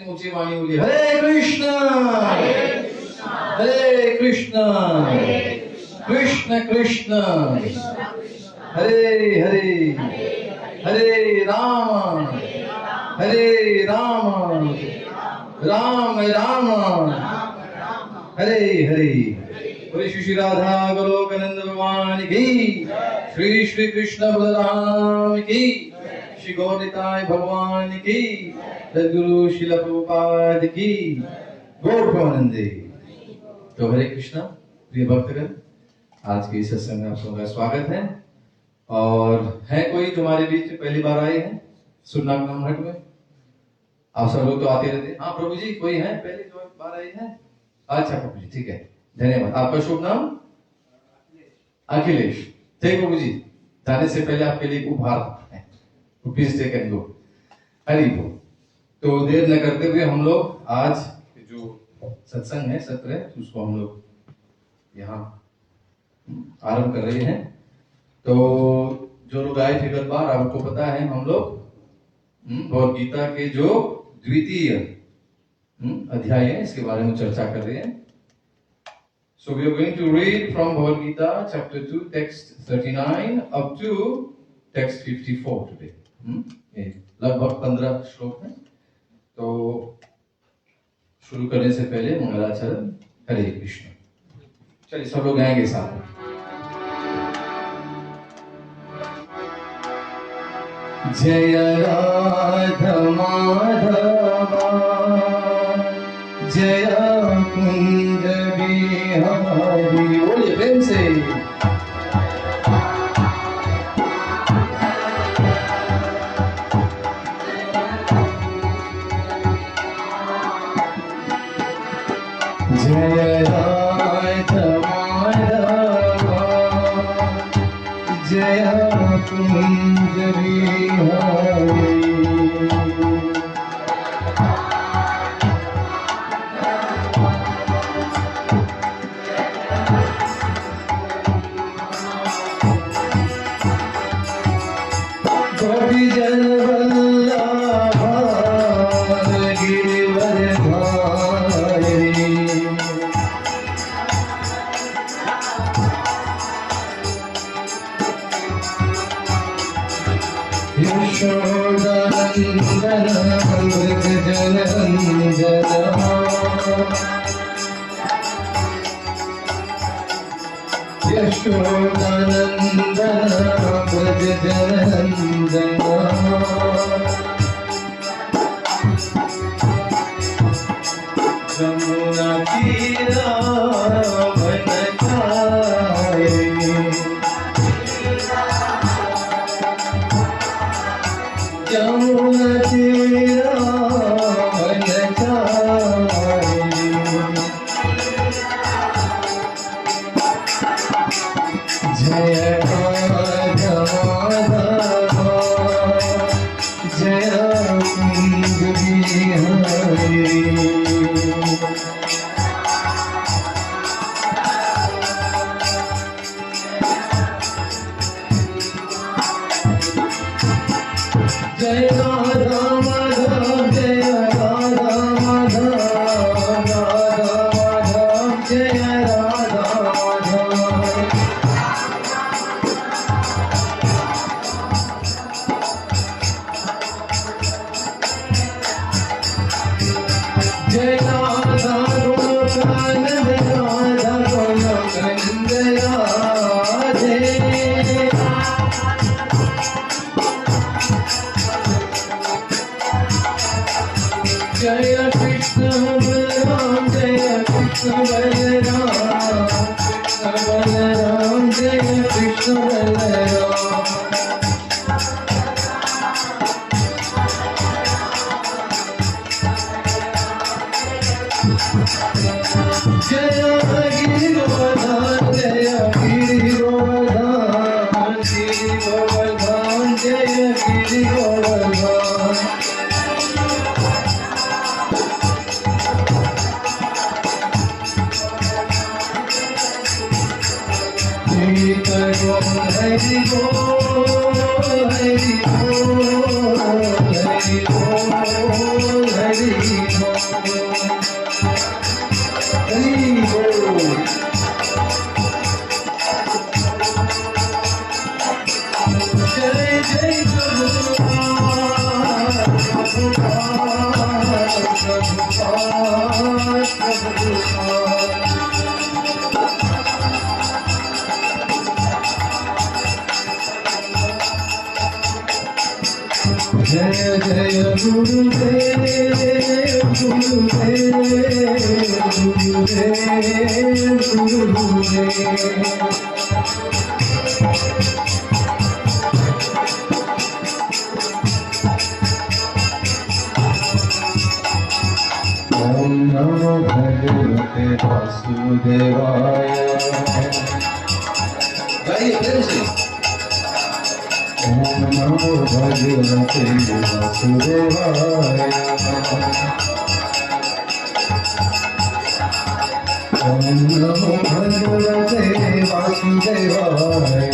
ऊंची वाणी बोलिए हरे कृष्ण हरे कृष्ण कृष्ण कृष्ण हरे हरे हरे राम राम राम हरे हरे। बोले श्री राधा गोलोकानंद भगवान की, श्री श्री कृष्ण बलराम की, श्री गौरताय भगवान की, सद्गुरु श्रील प्रभुपाद की, गौर प्रेमानंदे। तो हरे कृष्णा प्रिय भक्तगण, आज के इस सत्संग में आप सबका स्वागत है। और है कोई जो हमारे बीच पहली बार आए हैं सुरनाम हट में? आप सब लोग तो आते रहते हैं। हाँ प्रभु जी, कोई है पहली जो बार आए हैं? अच्छा प्रभु जी, ठीक है, धन्यवाद। आपका शुभ नाम? अखिलेश। ठीक प्रभु जी, जाने से पहले आपके लिए उपहार है, please take and go. Hari बोल। तो देर न करते हुए हम लोग आज जो सत्संग है, सत्र, उसको हम लोग यहाँ आरंभ कर रहे हैं। तो जो लोग आए थे कल बार, आपको पता है हम लोग भगवद गीता के जो द्वितीय अध्याय है इसके बारे में चर्चा कर रहे हैं। So we are going to read from Bhagavad Gita chapter 2 text 39 up to text 54 today. लगभग 15 श्लोक हैं। तो शुरू करने से पहले मंगलाचरण हरे कृष्ण। चलिए सब लोग गाएंगे साथ में। जय राधा माधवा जय कुंज बिहारी। बोलिए प्रेम से। जय राधा माधवा जय Kunj Bihari. Hare Krishna, Hare Krishna, जय जय गुरुदेव गुरुदेव गुरुदेव गुरुदेव। ओम नमो भगवते वासुदेवाय। गाइए प्रेम से। ओम नमो भगवते वासुदेवाय। ओम नमो भगवते वासुदेवाय।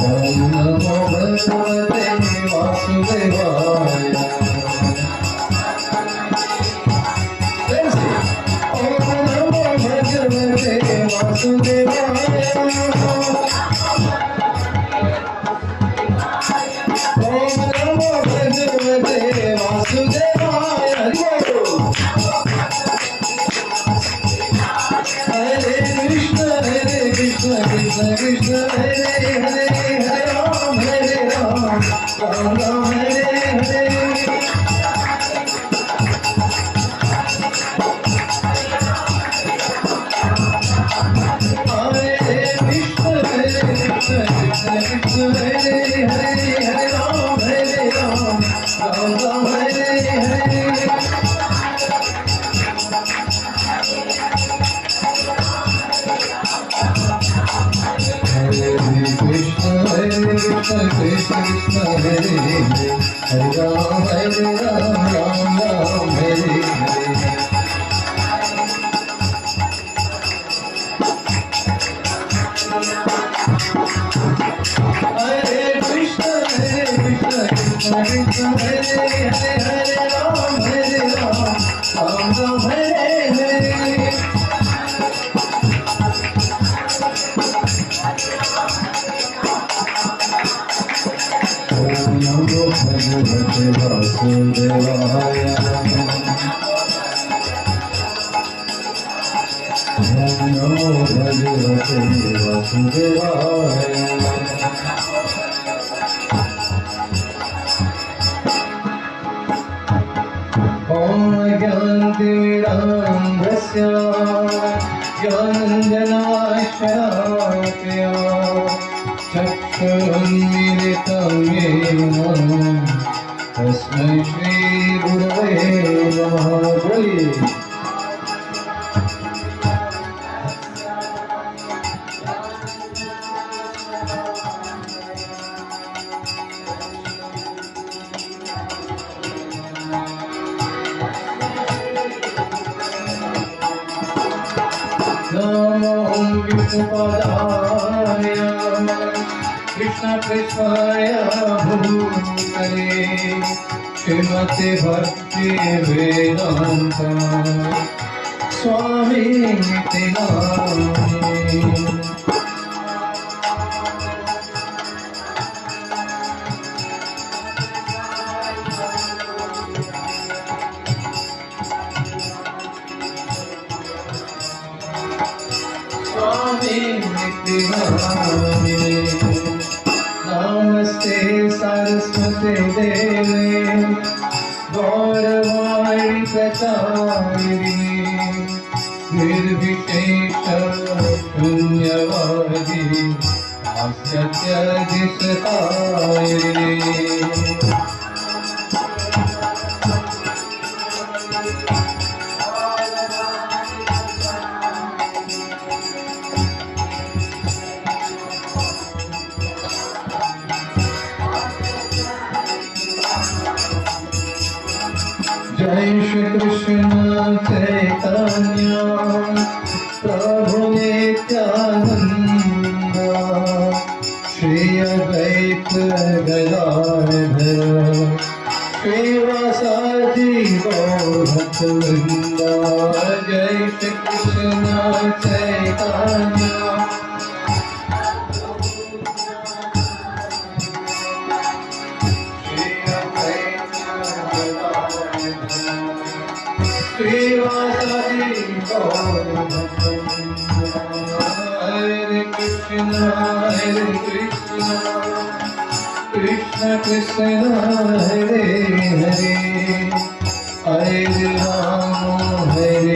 ओम नमो भगवते वासुदेवाय। ओम नमो भगवते वासुदेवाय। ओम नमो भगवते वासुदेवाय। हरे कृष्ण कृष्ण कृष्ण हरे हरे, हरे Ram Ram Ram Hare Hare. Hare Hare Hare Ram Ram Ram Hare Hare। Hare Krishna Krishna Krishna Hare Hare, Hare Ram Ram Ram Hare Hare। Hare Krishna Krishna Krishna Hare Hare, Hare Ram Ram Ram Hare Hare। Om Namo Bhagavate Vasudevaya। Om Namo Bhagavate Vasudevaya। Om Gyantimirandhasya Gyananjanashakya Chakshurunmilitam Yena Tasmai Shri Gurave Namaha। Namo Vishnupadaya Krishna Krishaya Bhutale Srimate Bhakti Vedanta Swami Niti Namani। Namaste Saraswate Deve Gauravaai Prachayini Nirvishesha Shunyavadi Asyatya Dishatayini। Jai Shri Krishna Chaitanya Prabhu Nityananda श्रीवासादि गौर भक्तवृंदा, जय श्री कृष्ण चैतन्य। श्रीवासादि गौर भक्तवृंदा, हरे कृष्ण कृष्ण कृष्ण हरे हरे, हरे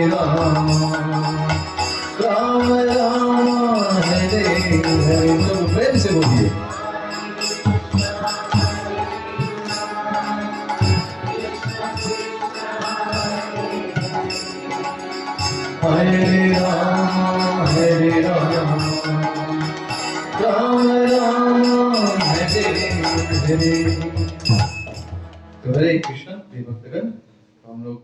राम राम राम हरे हरे। तो प्रेम से बोलिए, हरे राम राम राम हरे हरे। तो हरे कृष्ण प्रिय भक्तगण, हम लोग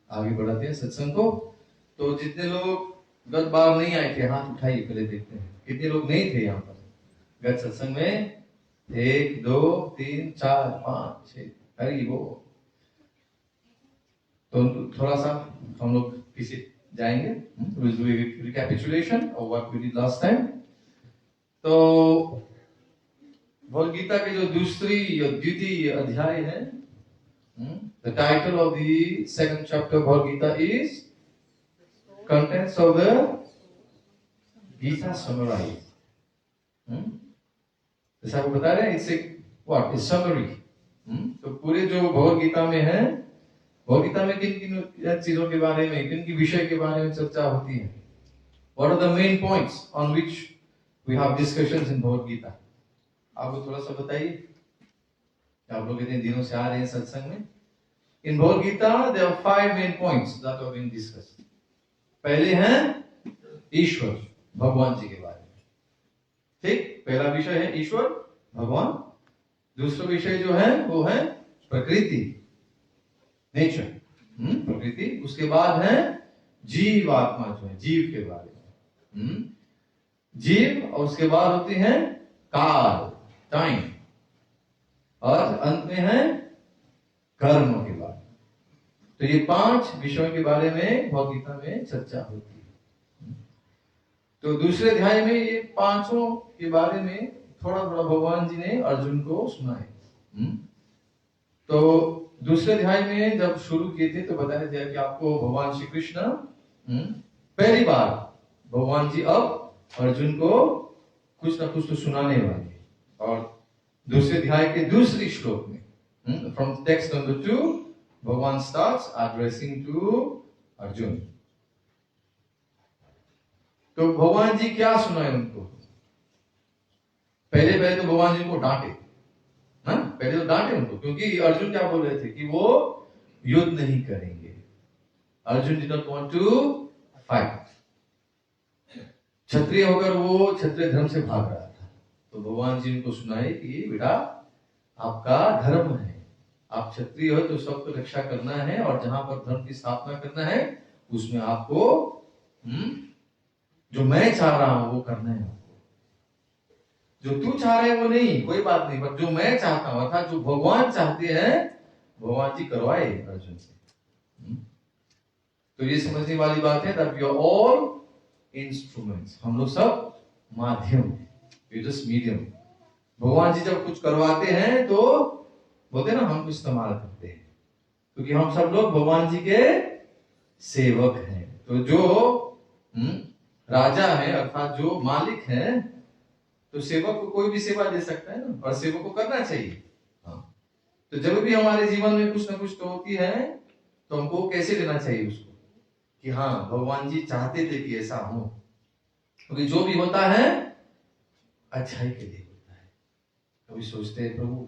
आगे बढ़ाते हैं सत्संग को। तो जितने लोग गत बार नहीं आए थे, हाथ उठाइए, पहले देखते हैं कितने लोग नहीं थे यहाँ पर गत सत्संग में। 1 2 3 4 5 6, हरि वो। तो थोड़ा सा हम लोग पीछे जाएंगे, we'll do a recapitulation of what we did last time। तो भगवद गीता के जो दूसरी या द्वितीय अध्याय है, the title of the second chapter of Bhagavad Gita is Contents of the Gita Summarized। जैसा आपको बता रहे हैं, इससे what is summary। तो पूरे जो भगवद गीता में है, भगवद गीता में किन किन चीजों के बारे में, किन की विषय के बारे में चर्चा होती है, what are the main points on which we have discussions in Bhagavad Gita। आपको थोड़ा सा बताइए, आप लोग इतने दिनों से आ रहे हैं सत्संग में। In Bhagavad Gita there are 5 main points that are being discussed। पहले हैं ईश्वर, भगवान जी के बारे में। ठीक, पहला विषय है ईश्वर भगवान। दूसरा विषय जो है वो है प्रकृति, नेचर, प्रकृति। उसके बाद है जीव आत्मा, जो है जीव के बारे में, जीव। और उसके बाद होती है काल, टाइम। और अंत में है कर्म के बारे में। तो ये 5 विषयों के बारे में भगवद गीता में चर्चा होती है। तो दूसरे अध्याय में ये 5 के बारे में थोड़ा थोड़ा भगवान जी ने अर्जुन को सुनाए। तो दूसरे अध्याय में जब शुरू किए थे तो बताया गया कि आपको भगवान श्री कृष्ण पहली बार भगवान जी अब अर्जुन को कुछ ना कुछ तो सुनाने वाले। और दूसरे अध्याय के दूसरी श्लोक में फ्रॉम टेक्स्ट नंबर 2 भगवान स्टार्ट्स एड्रेसिंग टू अर्जुन। तो भगवान जी क्या सुनाए उनको? पहले तो भगवान जी को डांटे, पहले तो डांटे उनको, क्योंकि अर्जुन क्या बोल रहे थे कि वो युद्ध नहीं करेंगे। Arjun did not want to fight. क्षत्रिय होकर वो क्षत्रिय धर्म से भाग रहा था। तो भगवान जी उनको सुनाए कि बेटा आपका धर्म है, आप क्षत्रिय हो तो सबको रक्षा करना है, और जहां पर धर्म की स्थापना करना है उसमें आपको जो मैं चाह रहा हूं वो करना है। जो तू चाह रहे वो नहीं, कोई बात नहीं, पर जो मैं चाहता हूं, अर्थात जो भगवान चाहते हैं भगवान जी करवाए अर्जुन से। तो ये समझने वाली बात है that we are all instruments, हम लोग सब माध्यम हैं, we are just medium। भगवान जी जब कुछ करवाते हैं तो बोलते हैं ना हम कुछ इस्तेमाल करते हैं, क्योंकि हम सब लोग भगवान जी के सेवक हैं। तो जो राजा है अर्थात जो मालिक है, तो सेवक को कोई भी सेवा दे सकता है ना, और सेवक को करना चाहिए। हाँ, तो जब भी हमारे जीवन में कुछ ना कुछ तो होती है तो हमको कैसे लेना चाहिए उसको, कि हाँ भगवान जी चाहते थे कि ऐसा हो, क्योंकि जो भी होता है अच्छाई के लिए होता है। कभी सोचते हैं प्रभु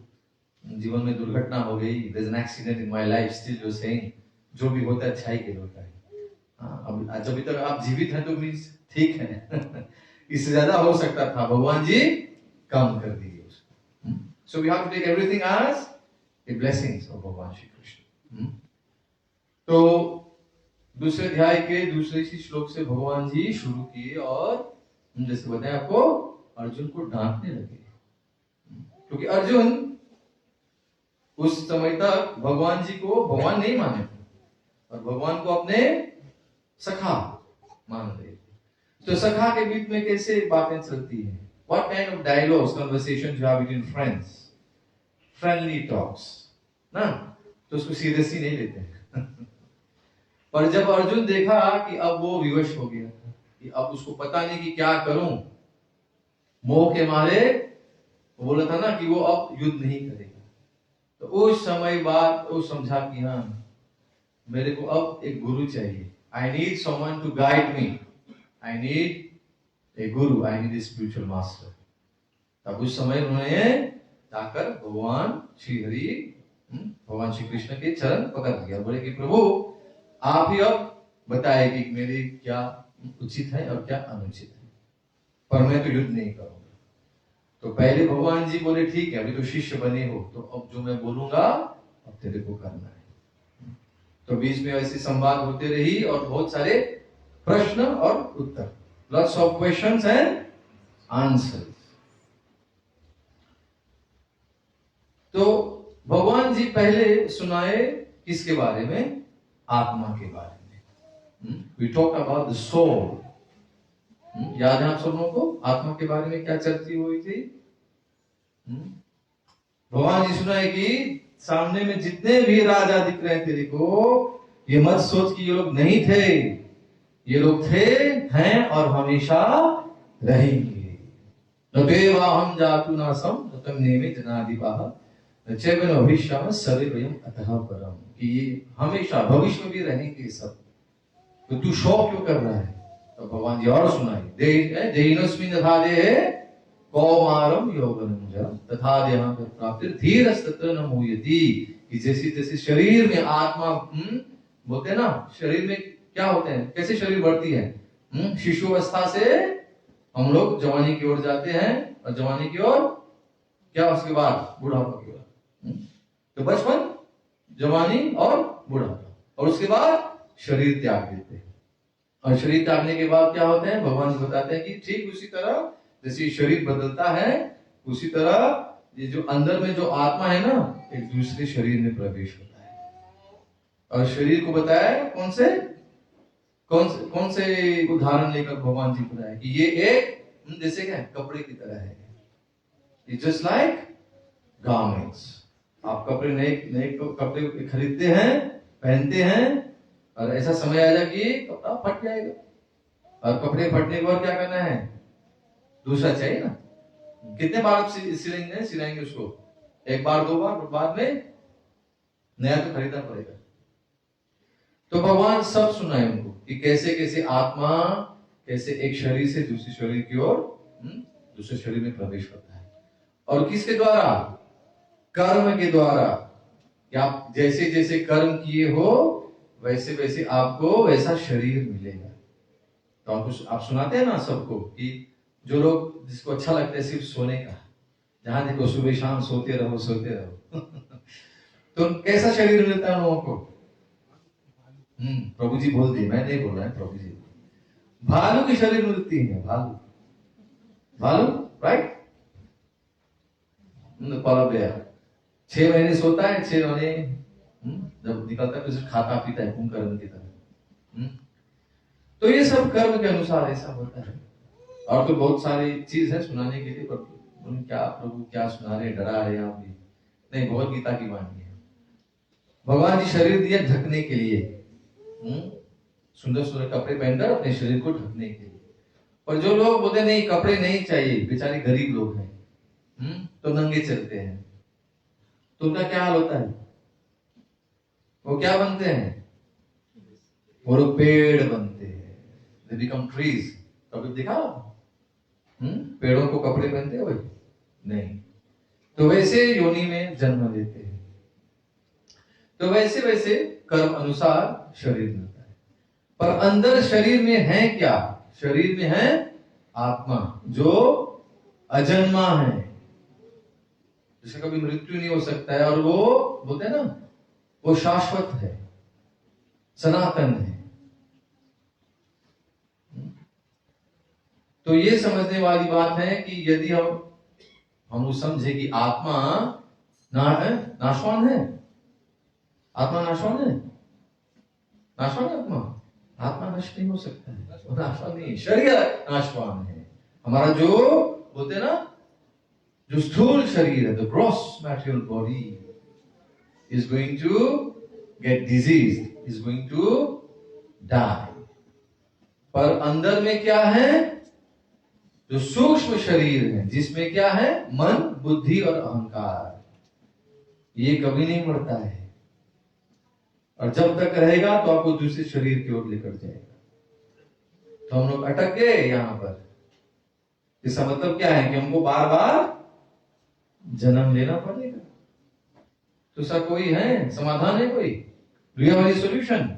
जीवन में दुर्घटना हो गई, there is an accident in my life, still you saying जो भी होता है अच्छाई के लिए होता है। हाँ, अब जब तक आप जीवित हैं तो मींस ठीक है इससे ज्यादा हो सकता था, भगवान जी कम कर दिए उसको। So we have to take everything as a blessings of भगवान श्री कृष्ण। तो दूसरे अध्याय के दूसरे ही श्लोक से भगवान जी शुरू किए, और जैसे बताया आपको अर्जुन को डांटने लगे, क्योंकि अर्जुन उस समय तक भगवान जी को भगवान नहीं माने और भगवान को अपने सखा मान रहे थे। तो सखा के बीच में कैसे बातें चलती हैं? What kind of dialogues, conversations you have between friends? Friendly talks, ना? तो उसको सीरियसली नहीं लेते हैं। पर जब अर्जुन देखा कि अब वो विवश हो गया कि अब उसको पता नहीं कि क्या करूं, मोह के मारे वो बोला था ना कि वो अब युद्ध नहीं करेगा। तो उस समय बाद वो समझा कि हाँ, मेरे को अब एक गुरु चाहिए। I need someone to guide me, I need a guru, I need a spiritual master. तब उस समय उन्होंने जाकर भगवान श्री हरि, भगवान श्री कृष्ण के चरण पकड़ लिया, बोले कि प्रभु आप ही अब बताए कि मेरे क्या उचित है और क्या अनुचित है, पर मैं तो युद्ध नहीं करूंगा। तो पहले भगवान जी बोले ठीक है, अभी तो शिष्य बने हो, तो अब जो मैं बोलूंगा अब तेरे को करना है। तो बीच में ऐसे संवाद होते रही और बहुत सारे प्रश्न और उत्तर, lots of questions and answers. तो भगवान जी पहले सुनाए किसके बारे में? आत्मा के बारे में। We talk about the soul. याद है आप सब लोगों को आत्मा के बारे में क्या चर्चा हुई थी? भगवान जी सुनाए कि सामने में जितने भी राजा दिख रहे हैं तेरे को, ये मत सोच कि ये लोग नहीं थे, ये लोग थे, हैं और हमेशा रहेंगे। हम जातु नासम तम नेमि जनादिवाह चैवन भविष्य सदैव अतः परम, कि ये हमेशा भविष्य में भी रहेंगे सब। तो तू शौक क्यों कर रहा है? तो भगवान जी और सुनाई, देहिनस्मिन् तथा देहे कौमारम यौवनम तथा देहां प्राप्ति धीरस्तत्र न मुह्यति, कि जैसे जैसे शरीर में आत्मा बोलते हैं ना, शरीर में क्या होते हैं, कैसे शरीर बढ़ती है? शिशु अवस्था से हम लोग जवानी की ओर जाते हैं और जवानी की ओर क्या, उसके बाद बुढ़ापा की ओर। तो बचपन, जवानी और बुढ़ापा, और उसके बाद शरीर त्याग देते हैं। और शरीर त्यागने के बाद क्या होते हैं? भगवान जी बताते हैं कि ठीक उसी तरह जैसे शरीर बदलता है, उसी तरह ये जो अंदर में जो आत्मा है ना, एक दूसरे शरीर में प्रवेश होता है। और शरीर को बताया कौन से उदाहरण लेकर भगवान जी बताया कि ये एक जैसे क्या कपड़े की तरह है। It's just like garments. आप कपड़े नए कपड़े खरीदते हैं, पहनते हैं, और ऐसा समय आएगा कि कपड़ा फट जाएगा, और कपड़े फटने के बाद क्या करना है? दूसरा चाहिए ना। कितने बार आप सिलाएंगे उसको? एक बार, दो बार, बाद में नया तो खरीदना पड़ेगा। तो भगवान सब सुनाए उनको कि कैसे कैसे आत्मा कैसे एक शरीर से दूसरे शरीर की ओर, दूसरे शरीर में प्रवेश करता है। और किसके द्वारा? कर्म के द्वारा। कि आप जैसे जैसे कर्म किए हो वैसे वैसे आपको वैसा शरीर मिलेगा। तो आप सुनाते हैं ना सबको कि जो लोग जिसको अच्छा लगता है सिर्फ सोने का, जहां देखो सुबह शाम सोते रहो तो कैसा शरीर मिलता है लोगों को? प्रभु जी बोल दिए, मैं नहीं बोल रहा है, प्रभु जी। भालू की शरीर मिलती है, भालू राइट। बेयर 6 महीने सोता है, 6 महीने जब निकलता है तो सिर्फ खाता पीता है कुंभकर्ण की तरह। तो ये सब कर्म के अनुसार ऐसा होता है। और तो बहुत सारी चीज है सुनाने के लिए, पर क्या प्रभु क्या सुना रहे, डरा रहे आप भी नहीं। भगवत गीता की वाणी है, भगवान जी शरीर दिया ढकने के लिए, सुंदर सुंदर कपड़े पहनकर अपने शरीर को ढकने के लिए। और जो लोग बोलते नहीं कपड़े नहीं चाहिए, बेचारे गरीब लोग हैं, तो नंगे चलते हैं, तो उनका क्या हाल होता है? वो क्या बनते हैं? वो लोग पेड़ बनते हैं, they become trees। कभी दिखा पेड़ों को कपड़े पहनते हुए? नहीं। तो वैसे योनि में जन्म लेते हैं। तो वैसे वैसे कर्म अनुसार शरीर मिलता है। पर अंदर शरीर में है क्या? शरीर में है आत्मा जो अजन्मा है, जिसे कभी मृत्यु नहीं हो सकता है, और वो बोलते हैं ना वो शाश्वत है, सनातन है। तो ये समझने वाली बात है कि यदि हम समझे कि आत्मा नाशवान है आत्मा, नाशवान है, नाशवान है आत्मा, आत्मा नष्ट नहीं हो सकता है, नाशवान नहीं, शरीर नाशवान है। हमारा जो बोलते हैं ना, जो स्थूल शरीर है, the gross material body is going to get disease, is going to die. पर अंदर में क्या है, जो सूक्ष्म शरीर है, जिसमें क्या है, मन, बुद्धि और अहंकार, ये कभी नहीं मरता है। और जब तक रहेगा तो आपको दूसरे शरीर की ओर लेकर जाएगा। तो हम लोग अटक गए यहां पर। इसका मतलब क्या है कि हमको बार बार जन्म लेना पड़ेगा। तो ऐसा कोई है समाधान है, कोई do you have any solution?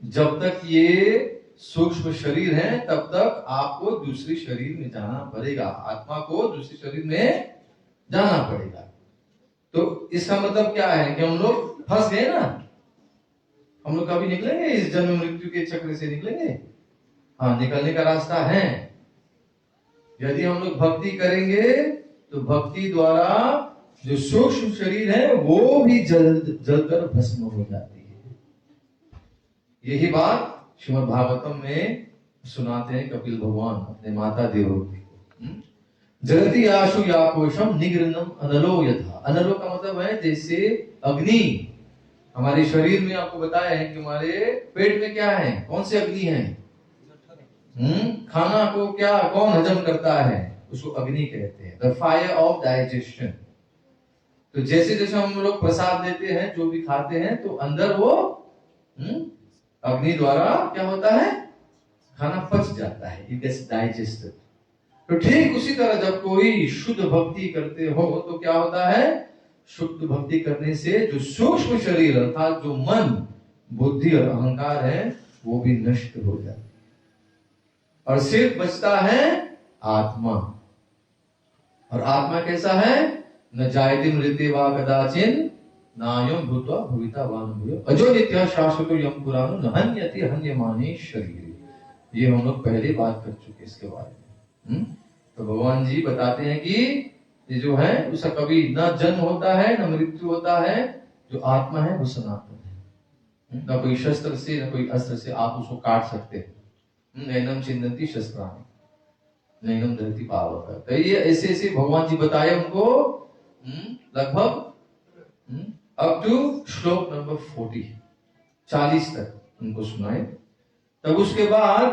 जब तक ये सूक्ष्म शरीर है तब तक आपको दूसरे शरीर में जाना पड़ेगा, आत्मा को दूसरे शरीर में जाना पड़ेगा। तो इसका मतलब क्या है कि हम लोग फंस गए ना, हम लोग कभी निकलेंगे इस जन्म मृत्यु के चक्र से? निकलेंगे? हाँ, निकलने का रास्ता है। यदि हम लोग भक्ति करेंगे तो भक्ति द्वारा जो सूक्ष्म शरीर है वो भी जलकर भस्म हो जाती है। यही बात श्रीमद् भागवतम में सुनाते हैं कपिल भगवान अपने माता देवहूति को। जलति आशु याकोशम निगृणम अनलो यथा। अनलो का मतलब है जैसे अग्नि हमारे शरीर में, आपको बताया है कि हमारे पेट में क्या है, कौन से अग्नि है? खाना को क्या कौन हजम करता है? उसको अग्नि कहते हैं, द फायर ऑफ डाइजेशन। तो जैसे जैसे हम लोग प्रसाद देते हैं, जो भी खाते हैं, तो अंदर वो अग्नि द्वारा क्या होता है, खाना पच जाता है, इट गेट्स डाइजेस्टेड। तो ठीक उसी तरह जब कोई शुद्ध भक्ति करते हो तो क्या होता है, शुद्ध भक्ति करने से जो सूक्ष्म शरीर अर्थात जो मन, बुद्धि और अहंकार है वो भी नष्ट हो जाता है और सिर्फ बचता है आत्मा। और आत्मा कैसा है? न जायते मृत्युं वा कदाचिन नायं भूत्वा भविता वा न भूयो अजो नित्यः शाश्वतो यं पुराणो न हन्यति हन्यमाने शरीरे। ये हम लोग पहले बात कर चुके इसके बारे में। तो भगवान जी बताते हैं कि ये जो है उसका कभी न जन्म होता है न मृत्यु होता है। जो आत्मा है वो सनातन है, न कोई शस्त्र से न कोई अस्त्र से आप उसको काट सकते। नैनम छिन्दन्ति शस्त्राणि नैनम दहति पावक। तो ये ऐसे ऐसे भगवान जी बताए उनको, लगभग अप टू श्लोक नंबर 40 तक उनको सुनाए। तब उसके बाद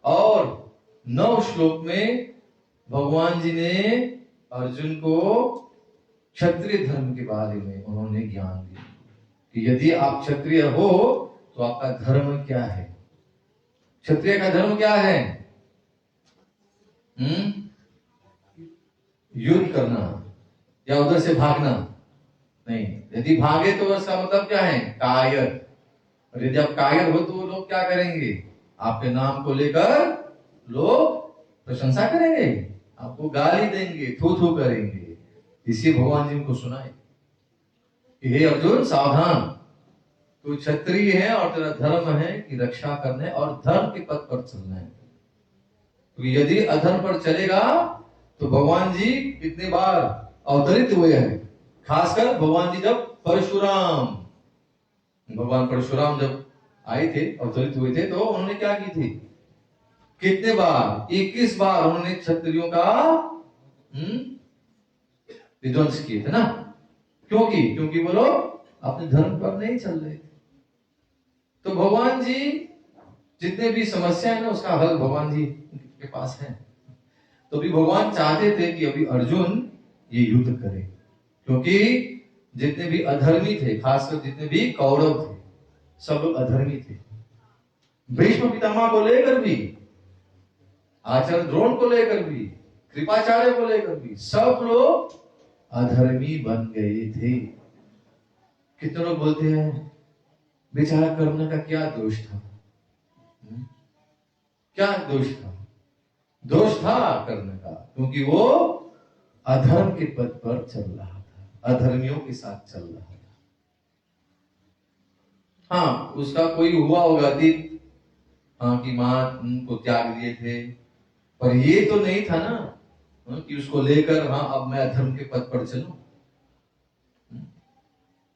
और 9 श्लोक में भगवान जी ने अर्जुन को क्षत्रिय धर्म के बारे में उन्होंने ज्ञान दिया कि यदि आप क्षत्रिय हो तो आपका धर्म क्या है। क्षत्रिय का धर्म क्या है? युद्ध करना या उधर से भागना नहीं। यदि भागे तो उसका मतलब क्या है? कायर। और यदि आप कायर हो तो लोग क्या करेंगे? आपके नाम को लेकर लोग प्रशंसा करेंगे, आपको गाली देंगे, थू थू करेंगे। इसी भगवान जी को सुनाए कि हे अर्जुन सावधान, तू क्षत्रिय है और तेरा धर्म है कि रक्षा करना और धर्म के पथ पर चलना है। तो यदि अधर्म पर चलेगा तो भगवान जी कितने बार अवतरित हुए हैं। खासकर भगवान जी जब भगवान परशुराम जब आए थे, अवतरित हुए थे, तो उन्होंने क्या की थी? कितने बार? 21 बार उन्होंने क्षत्रियों का विध्वंस किए थे ना। क्योंकि वो लोग अपने धर्म पर नहीं चल रहे थे। तो भगवान जी जितने भी समस्या है ना उसका हल भगवान जी के पास है। तो भी भगवान चाहते थे कि अभी अर्जुन ये युद्ध करे, क्योंकि जितने भी अधर्मी थे, खासकर जितने भी कौरव थे, सब लोग अधर्मी थे। भीष्म पितामह को लेकर भी, आचार्य द्रोण को लेकर भी, कृपाचार्य को लेकर भी सब लोग अधर्मी बन गए थे। कितने लोग बोलते हैं बेचारा कर्ण का क्या दोष था? क्या दोष था? दोष था कर्ण का, क्योंकि वो अधर्म के पद पर चल रहा था, अधर्मियों के साथ चल रहा था। हाँ, उसका कोई हुआ होगा अतीत, हाँ, कि मां को त्याग दिए थे, पर ये तो नहीं था ना कि उसको लेकर हाँ अब मैं अधर्म के पद पर चलूं।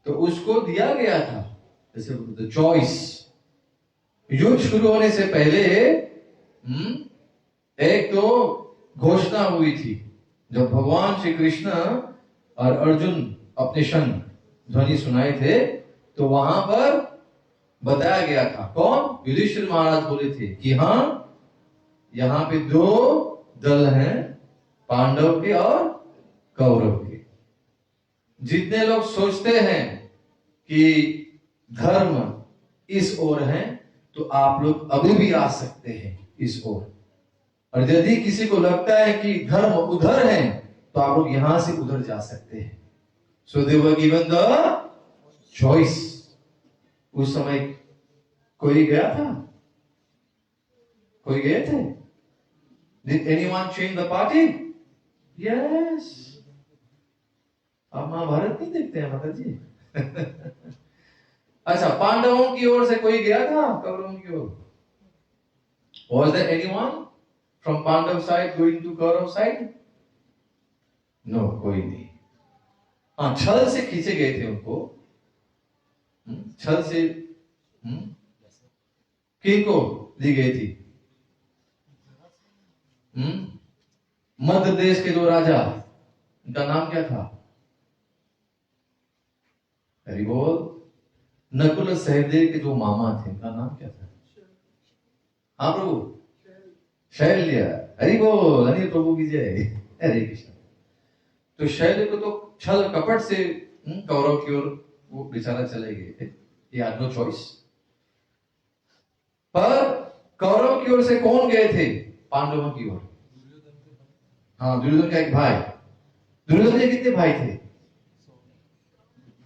तो उसको दिया गया था जैसे द चॉइस। युद्ध शुरू होने से पहले एक तो घोषणा हुई थी, जब भगवान श्री कृष्ण और अर्जुन अपने शंख ध्वनि सुनाए थे, तो वहां पर बताया गया था, कौन? युधिष्ठिर महाराज बोले थे कि हाँ, यहाँ पे दो दल हैं, पांडव के और कौरव के। जितने लोग सोचते हैं कि धर्म इस ओर है, तो आप लोग अभी भी आ सकते हैं इस ओर, और यदि किसी को लगता है कि धर्म उधर है, तो आप लोग यहां से उधर जा सकते हैं। सो दे वर गिवन द चॉइस। उस समय कोई गया था? कोई गए थे? Did anyone change the party? Yes. आप महाभारत नहीं देखते हैं माता जी? अच्छा, पांडवों की ओर से कोई गया था कौरवों की ओर? Was there anyone from Pandav side going to Kaurav side? No, कोई नहीं। हाँ, छल से खींचे गए थे उनको, छल से किनको ली गई थी? मध्य देश के जो राजा, उनका नाम क्या था? हरि बोल। नकुल सहदेव के जो मामा थे, उनका नाम क्या था? हाँ प्रभु, शैल्य। हरि बोल, हरि प्रभु की जय, हरे कृष्ण। तो शैल्य को तो छल कपट से कौरव की ओर वो बेचारा चले गए थे, he had no choice। पर कौरव की ओर से कौन गए थे पांडवों की ओर? हाँ, दुर्योधन का एक भाई। दुर्योधन के कितने भाई थे?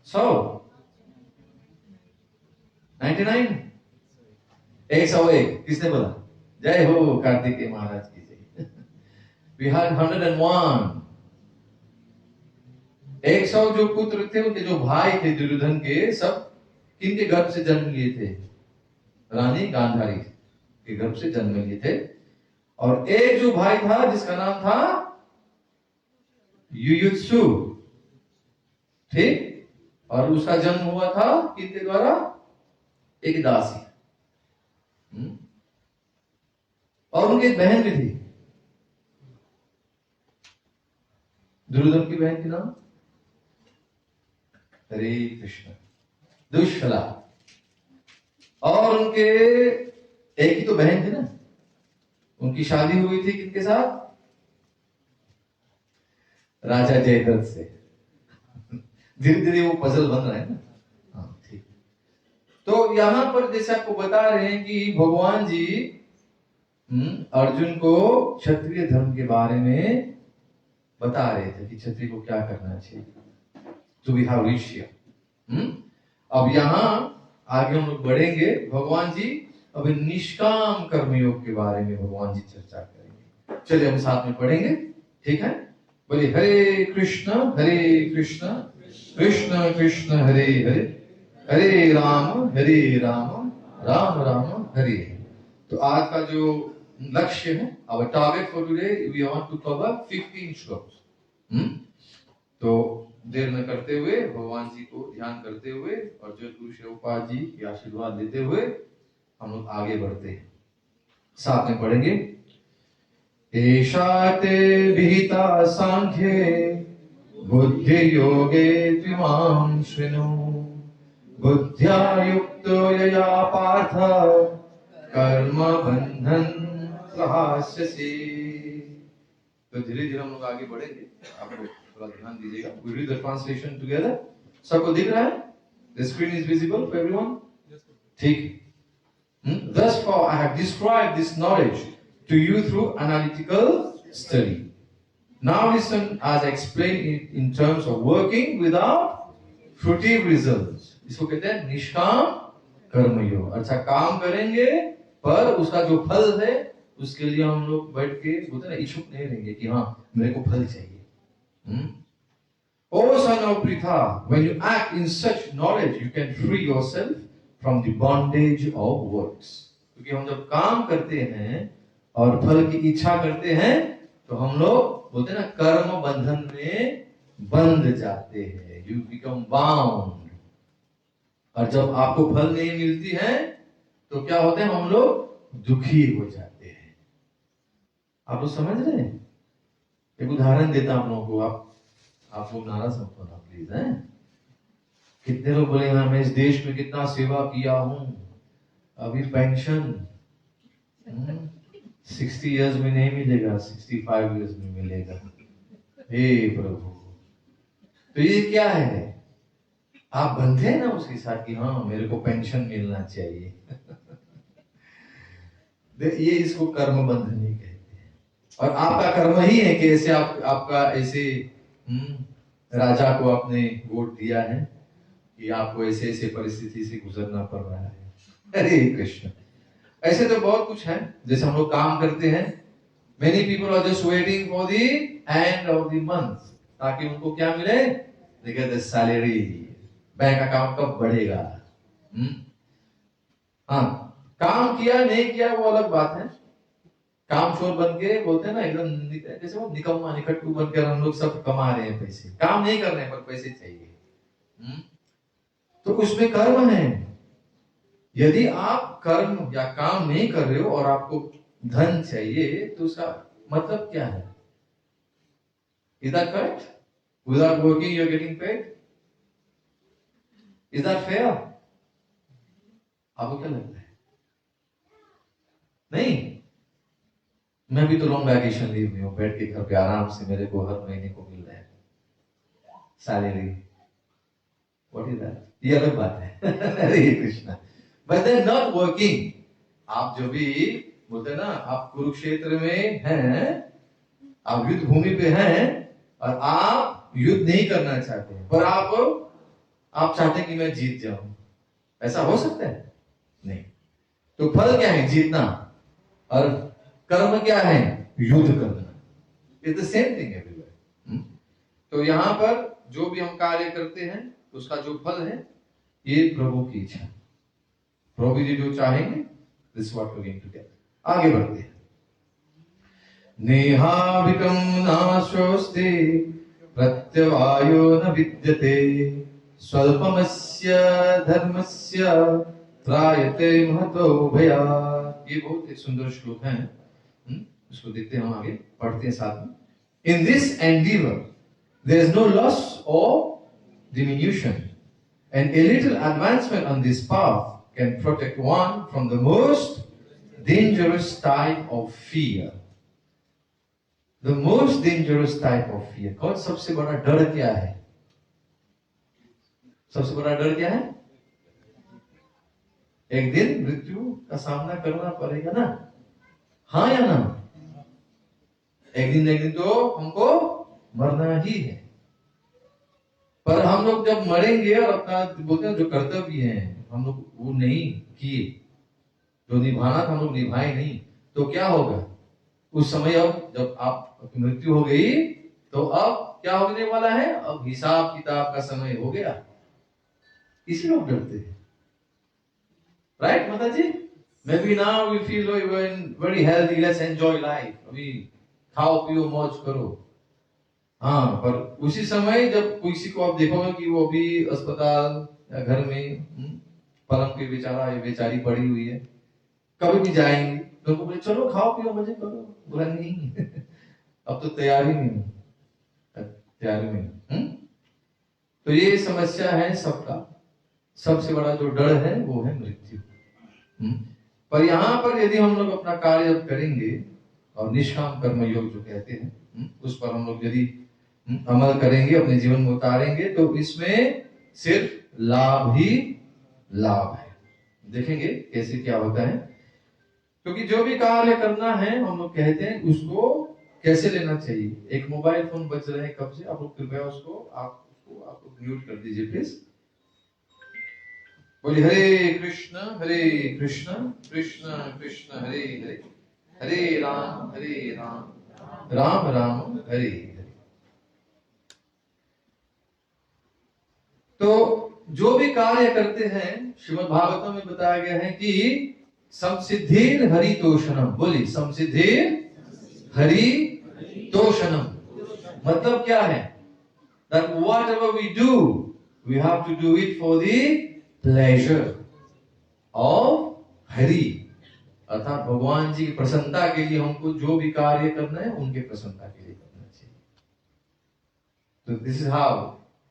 100, 99, 101। किसने बोला? जय हो कार्तिकेय महाराज की जय। We had 101। 100 जो पुत्र थे, उनके जो भाई थे दुर्योधन के, सब किनके गर्भ से जन्म लिए थे? रानी गांधारी के गर्भ से जन्म लिए थे। और एक जो भाई था जिसका नाम था युयुत्सु, ठीक, और उसका जन्म हुआ था किनके द्वारा? एक दासी। और उनकी एक बहन भी थी, दुर्योधन की बहन के नाम? हरे कृष्ण, दुष्फला। और उनके एक ही तो बहन थी ना, उनकी शादी हुई थी किनके साथ? राजा जयद्रथ से। धीरे धीरे वो पजल बन रहा है ना। हाँ, ठीक। तो यहां पर जैसे आपको बता रहे हैं कि भगवान जी अर्जुन को क्षत्रिय धर्म के बारे में बता रहे थे कि क्षत्रिय को क्या करना चाहिए। तो वी हैव रीच्ड हियर। अब यहां आगे हम लोग बढ़ेंगे। भगवान जी अब निष्काम कर्मयोग के बारे में भगवान जी चर्चा करेंगे। चलिए हम साथ में पढ़ेंगे, ठीक है? बोलिए हरे कृष्ण कृष्ण कृष्ण हरे हरे, हरे राम राम राम हरे। तो आज का जो लक्ष्य है, our target for today, we want to cover 15 श्लोक। तो देर न करते हुए, भगवान जी को ध्यान करते हुए और जो गुरु शिवपाद जी के आशीर्वाद लेते हुए हम लोग आगे बढ़ते हैं। साथ में पढ़ेंगे। एषा ते विहिता सांख्ये बुद्धि योगे त्विमां शृणु, बुद्ध्या युक्तो यया पार्थ कर्म बंधन प्रहास्यसि। तो धीरे धीरे हम लोग आगे बढ़ेंगे, आप लोग थोड़ा ध्यान दीजिएगा। We read the translation together। सबको दिख रहा है? The screen is visible for everyone? ठीक। Thus far I have described this knowledge to you through analytical study. Now listen as I explain it in terms of working without fruitive results। इसको कहते हैं निष्काम कर्मयोग। अच्छा, काम करेंगे पर उसका जो फल है उसके लिए हम लोग बैठ के बोलते हैं ना, इच्छुक नहीं रहेंगे कि हाँ मेरे को फल चाहिए। O son of Pritha, when you act in such knowledge, you can free yourself from the bondage of works। क्योंकि हम जब काम करते हैं और फल की इच्छा करते हैं तो हम लोग बोलते हैं ना, कर्म बंधन में बंध जाते हैं। You become bound और जब आपको फल नहीं मिलती है तो क्या होते हैं, हम लोग दुखी हो जाते हैं। आप लोग समझ रहे हैं? एक उदाहरण देता हूं आप लोगों को, आप लोग नाराज मत होना प्लीज है। कितने लोग बोले हाँ मैं इस देश में कितना सेवा किया हूं, अभी पेंशन 60 इयर्स में नहीं मिलेगा, 65 इयर्स में मिलेगा। हे प्रभु, तो ये क्या है? आप बंधे हैं ना उसके साथ कि हाँ मेरे को पेंशन मिलना चाहिए। ये इसको कर्म बंधनी कहते हैं। और आपका कर्म ही है कि ऐसे आपका ऐसे राजा को आपने वोट दिया है कि आपको ऐसे ऐसे परिस्थिति से गुजरना पड़ रहा है। हरे कृष्ण। ऐसे तो बहुत कुछ है, जैसे हम लोग काम करते हैं, many people are just waiting for the end of the month, ताकि उनको क्या मिले, they get the salary, bank account कब बढ़ेगा। हाँ, काम किया नहीं किया वो अलग बात है। काम चोर बन के बोलते हैं ना, एकदम जैसे वो निकम्मा निकट्टू बनकर हम लोग सब कमा रहे हैं पैसे, काम नहीं कर रहे हैं पर पैसे चाहिए। तो उसमें कर्म है। यदि आप कर्म या काम नहीं कर रहे हो और आपको धन चाहिए तो उसका मतलब क्या है? Is that correct? Without working you are getting paid? Is that fair? आपको क्या लगता है? नहीं, मैं भी तो लॉन्ग वैकेशन ली हुई हूँ, बैठ के घर पे आराम से मेरे को हर महीने को मिल रहा है सैलरी। What is that? ये अलग बात है। Hare Krishna. But they not working. आप जो भी बोलते हैं ना, आप कुरुक्षेत्र में हैं, आप युद्ध भूमि पे हैं और आप युद्ध नहीं करना चाहते हैं, पर आप चाहते हैं कि मैं जीत जाऊं, ऐसा हो सकता है? नहीं। तो फल क्या है? जीतना। और कर्म क्या है? युद्ध करना। It's the same thing everywhere. तो यहां पर जो भी हम कार्य करते हैं उसका जो फल है ये प्रभु की इच्छा। प्रभु जी जो चाहेंगे, this what we going to get. आगे बढ़ते हैं। नेहाविकम नाशोस्ते प्रत्यवायो न विद्यते स्वल्पमस्य धर्मस्य त्रायते महतो भयात्। ये बहुत एक सुंदर श्लोक है, उसको देखते हैं, हम आगे पढ़ते हैं साथ में। In this endeavour there is no loss और diminution, and a little advancement on this path can protect one from the most dangerous type of fear. The most dangerous type of fear. कौन सबसे बड़ा डर क्या है? सबसे बड़ा डर क्या है? एक दिन मृत्यु का सामना करना पड़ेगा ना, हाँ या ना? एक दिन तो हमको मरना ही है। पर हम लोग जब मरेंगे और अपना बोलते हैं जो कर्तव्य है हम लोग वो नहीं किए, जो निभाना था हम लोग निभाए नहीं, तो क्या होगा उस समय? अब जब आप मृत्यु हो गई तो अब क्या होने वाला है? अब हिसाब किताब का समय हो गया। इसी लोग डरते हैं, राइट माता जी? May be now we feel very healthy, let's enjoy life, अभी खाओ पियो मौज करो। हाँ, पर उसी समय जब किसी को आप देखोगे कि वो अभी अस्पताल या घर में पलंग पे बेचारा या बेचारी पड़ी हुई है, कभी भी जाएंगे तो उनको बोले चलो खाओ पियो मजे करो, बोला नहीं अब तो तैयारी में। तो ये समस्या है सबका। सबसे बड़ा जो डर है वो है मृत्यु। पर यहाँ पर यदि हम लोग अपना कार्य करेंगे और निष्काम कर्म योग जो कहते हैं उस पर हम लोग यदि अमल करेंगे, अपने जीवन में उतारेंगे, तो इसमें सिर्फ लाभ ही लाभ है। देखेंगे कैसे क्या होता है। क्योंकि जो भी कार्य करना है हम लोग कहते हैं उसको कैसे लेना चाहिए। एक मोबाइल फोन बज रहे हैं कब से, आप लोग कृपया उसको आप म्यूट कर दीजिए प्लीज। बोलिए हरे कृष्ण कृष्ण कृष्ण हरे हरे, हरे राम राम राम हरे हरे। तो जो भी कार्य करते हैं श्रीमद् भागवतम में बताया गया है कि संसिद्धिर हरितोषणम। बोली संसिद्धिर हरितोषणम। मतलब क्या है? That whatever we do, we have to do it for the pleasure of Hari, अर्थात भगवान जी की प्रसन्नता के लिए हमको जो भी कार्य करना है उनके प्रसन्नता के लिए करना चाहिए। तो दिस इज हाउ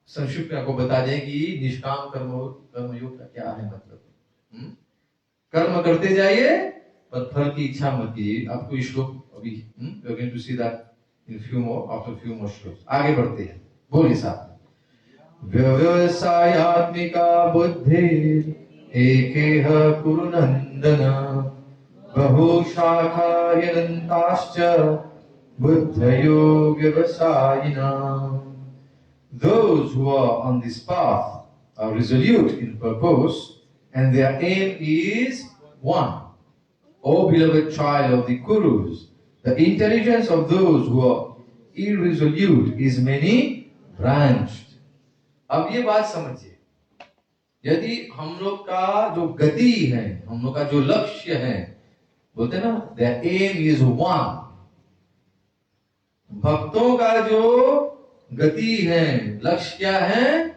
संक्षिप्त में आपको बता दें कि निष्काम कर्मयोग का क्या है मतलब। कर्म करते जाइए पर फल की इच्छा मत कीजिए। आपको श्लोक अभी we are going to see that in few more, after few more shlokas. आगे बढ़ते हैं, बोलिए साथ में। व्यवसायात्मिका बुद्धि एकेह कुरु नंदन, बहुशाखा यदन्ताश्च बुद्धयो व्यवसायिनाः। Those who are on this path are resolute in purpose and their aim is one. O beloved child of the Kurus, the intelligence of those who are irresolute is many branched. अब ये बात समझिए, यदि हम लोग का जो गति है, हम लोग का जो लक्ष्य है, बोलते ना their aim is one. भक्तों का जो गति है, लक्ष्य क्या है?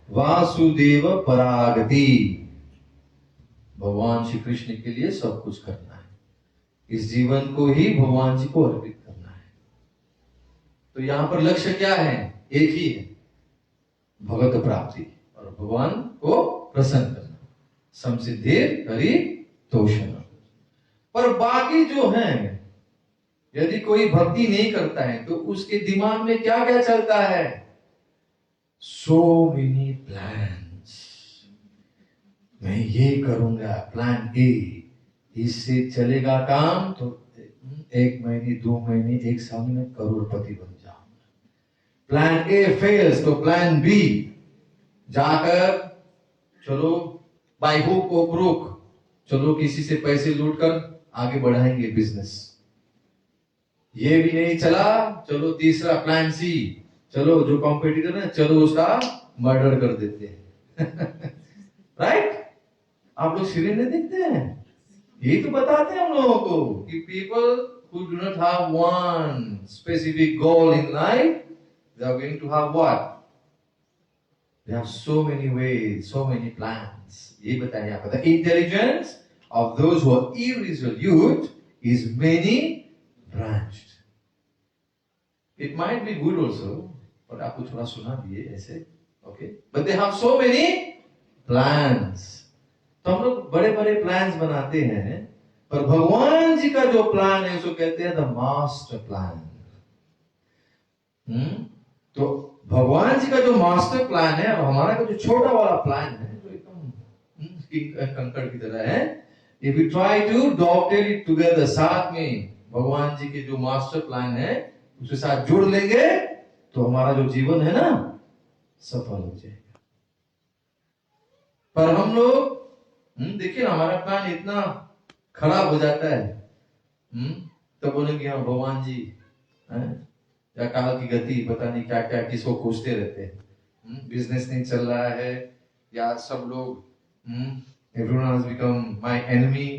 वासुदेव परागति, भगवान श्री कृष्ण के लिए सब कुछ करना है, इस जीवन को ही भगवान जी को अर्पित करना है। तो यहां पर लक्ष्य क्या है? एक ही है, भगवत प्राप्ति और भगवान को प्रसन्न करना, संसिद्धिर हरि तोषण। पर बाकी जो है, यदि कोई भक्ति नहीं करता है तो उसके दिमाग में क्या क्या चलता है? सो मेनी प्लान्स, मैं ये करूंगा, प्लान ए, इससे चलेगा काम तो 1 महीने 2 महीने 1 साल में करोड़पति बन जाऊंगा। प्लान ए फेल्स तो प्लान बी, जाकर चलो बाय हुक और क्रूक, चलो किसी से पैसे लूटकर आगे बढ़ाएंगे बिजनेस। ये भी नहीं चला, चलो तीसरा प्लान सी, चलो जो कॉम्पिटिटर है चलो उसका मर्डर कर देते हैं। राइट? आप लोग सीरियल नहीं देखते हैं? यही तो बताते हैं हम लोगों को कि people who do not have one specific goal in life, they are going to have what? They have so many ways, so many plans. ये बताइए आप, the intelligence of those who are irresolute is many branched. It might be good also, but आपको थोड़ा सुना दिए ऐसे, okay? But they have so many plans. तो हम लोग बड़े बड़े प्लान्स बनाते हैं, पर भगवान जी का जो प्लान है उसको कहते हैं द मास्टर प्लान। तो भगवान जी का जो मास्टर प्लान है और हमारा का जो छोटा वाला प्लान है, जो एकदम कंकड़ की तरह है, if we try to dovetail it together, साथ में भगवान जी के जो मास्टर प्लान है उसके साथ जुड़ लेंगे तो हमारा जो जीवन है ना सफल हो जाएगा। पर हम लोग देखिए ना, हमारा प्लान इतना खराब हो जाता है, तो बोलेंगे हाँ भगवान जी या काल की गति, पता नहीं क्या क्या किसको खोजते रहते हैं, बिजनेस नहीं चल रहा है, या सब लोग everyone has become my enemy,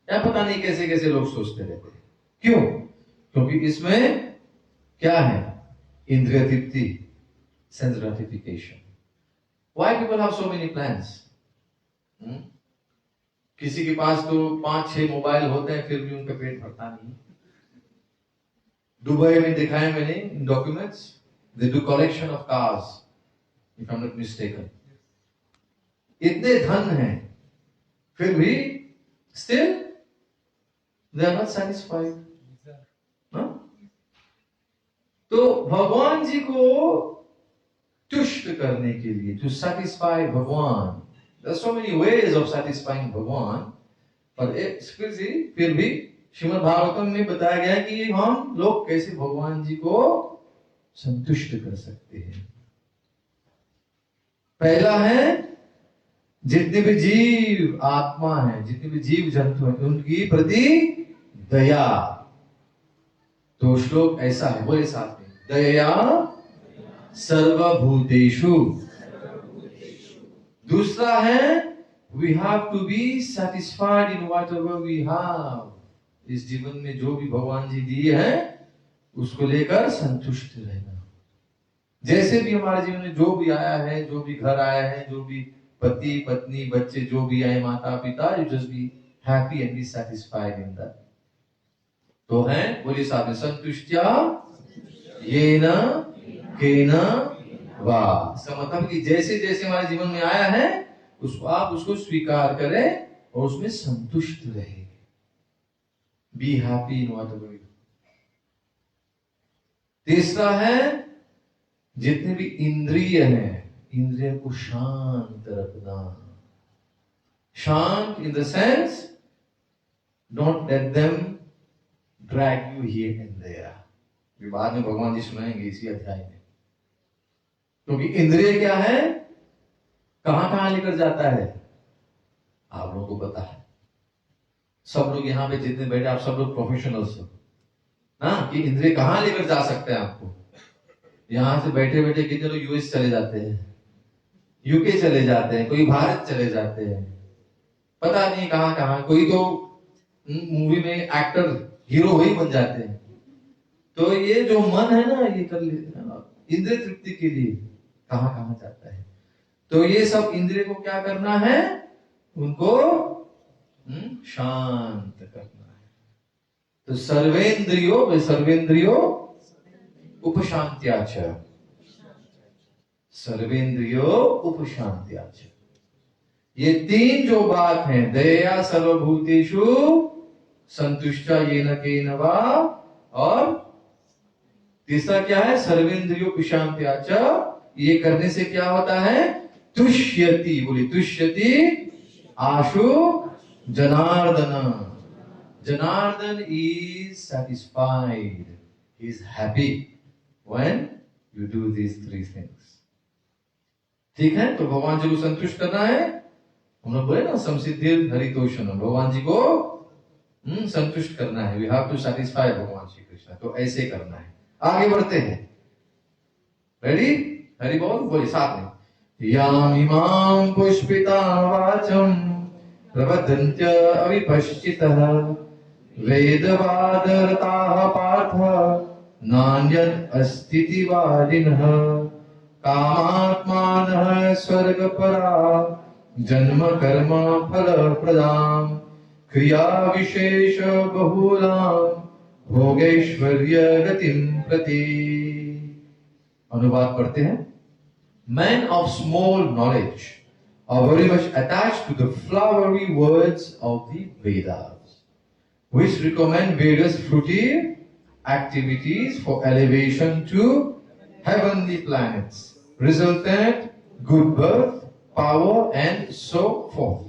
या पता नहीं कैसे कैसे लोग सोचते रहते हैं। क्यों? क्योंकि इसमें क्या है? इंद्रिय तृप्ति, sense gratification. Why people have so many plans? किसी के पास तो 5-6 मोबाइल होते हैं फिर भी उनका पेट भरता नहीं। दुबई में देखा है मैंने इन documents, they do collection of cars, if I'm not mistaken. इतने धन हैं फिर भी still they are not satisfied. तो भगवान जी को तुष्ट करने के लिए, to satisfy भगवान, there are so many ways of satisfying भगवान, पर फिर भी श्रीमद् भागवतम में बताया गया कि हम लोग कैसे भगवान जी को संतुष्ट कर सकते हैं। पहला है, जितने भी जीव आत्मा है, जितने भी जीव जंतु हैं, उनकी प्रति दया। तो श्लोक ऐसा है, बोले साथ में, दया सर्वभूतेषु। दूसरा है, we have to be satisfied in whatever we have. इस जीवन में जो भी भगवान जी दिए हैं उसको लेकर संतुष्ट रहना। जैसे भी हमारे जीवन में जो भी आया है, जो भी घर आया है, जो भी पति पत्नी बच्चे जो भी आए, माता पिता, you just be happy and be satisfied in that. तो है, बोलिए साथ में, संतुष्टिया येन केन वा। इसका मतलब कि जैसे जैसे हमारे जीवन में आया है उसको आप उसको स्वीकार करें और उसमें संतुष्ट रहे। Be happy in whatever you. तीसरा है, जितने भी इंद्रिय हैं, इंद्रिय को शांत रखना। शांत in the sense, don't let them drag you here and there. ये बाद में भगवान जी सुनाएंगे इसी अध्याय में। क्योंकि इंद्रिय क्या है, कहां कहां लेकर जाता है, आप लोगों को पता है। सब लोग यहाँ पे जितने बैठे, आप सब लोग प्रोफेशनल्स हो ना, कि इंद्रिय कहां लेकर जा सकते हैं आपको। यहां से बैठे बैठे कितने लोग यूएस चले जाते हैं, यूके चले जाते हैं, कोई भारत चले जाते हैं, पता नहीं कहां कहां। कोई तो मूवी में एक्टर हीरो ही बन जाते हैं। तो ये जो मन है ना, ये कर लेते हैं इंद्रिय तृप्ति के लिए, कहां कहां जाता है। तो ये सब इंद्रिय को क्या करना है, उनको शांत करना है। तो सर्वेंद्रियो उपशांत्याच, सर्वेंद्रियो उपशांत्याच। ये तीन जो बात है, दया सर्वभूतेषु संतुष्टा येन केन वा, और तीसरा क्या है, सर्वेंद्रियो उपशांत्याच। ये करने से क्या होता है, तुष्यति, बोली तुष्यति आशु Janardan. Janardan is satisfied, he is happy when you do these three things। ठीक है, तो भगवान जी को संतुष्ट करना है। हम लोग बोले ना, समसिद्धि हरितोषणम, भगवान जी को संतुष्ट करना है। वी हैव टू सेटिस्फाई भगवान श्री कृष्ण। तो ऐसे करना है। आगे बढ़ते हैं, रेडी, हरि बोल, बोलिए साथ में। यामिमां पुष्पितां वाचं प्रवदन्त्य अविपश्चितः वेदवादरताः पार्थ नान्यत् अस्तीति वादिनः कामात्मानः स्वर्गपरा जन्म कर्म फलप्रदां क्रिया विशेष बहुलां भोगैश्वर्य गतिं प्रति। अनुवाद पढ़ते हैं। Men of small knowledge are very much attached to the flowery words of the Vedas, which recommend various fruitive activities for elevation to heavenly planets, resultant good birth, power, and so forth.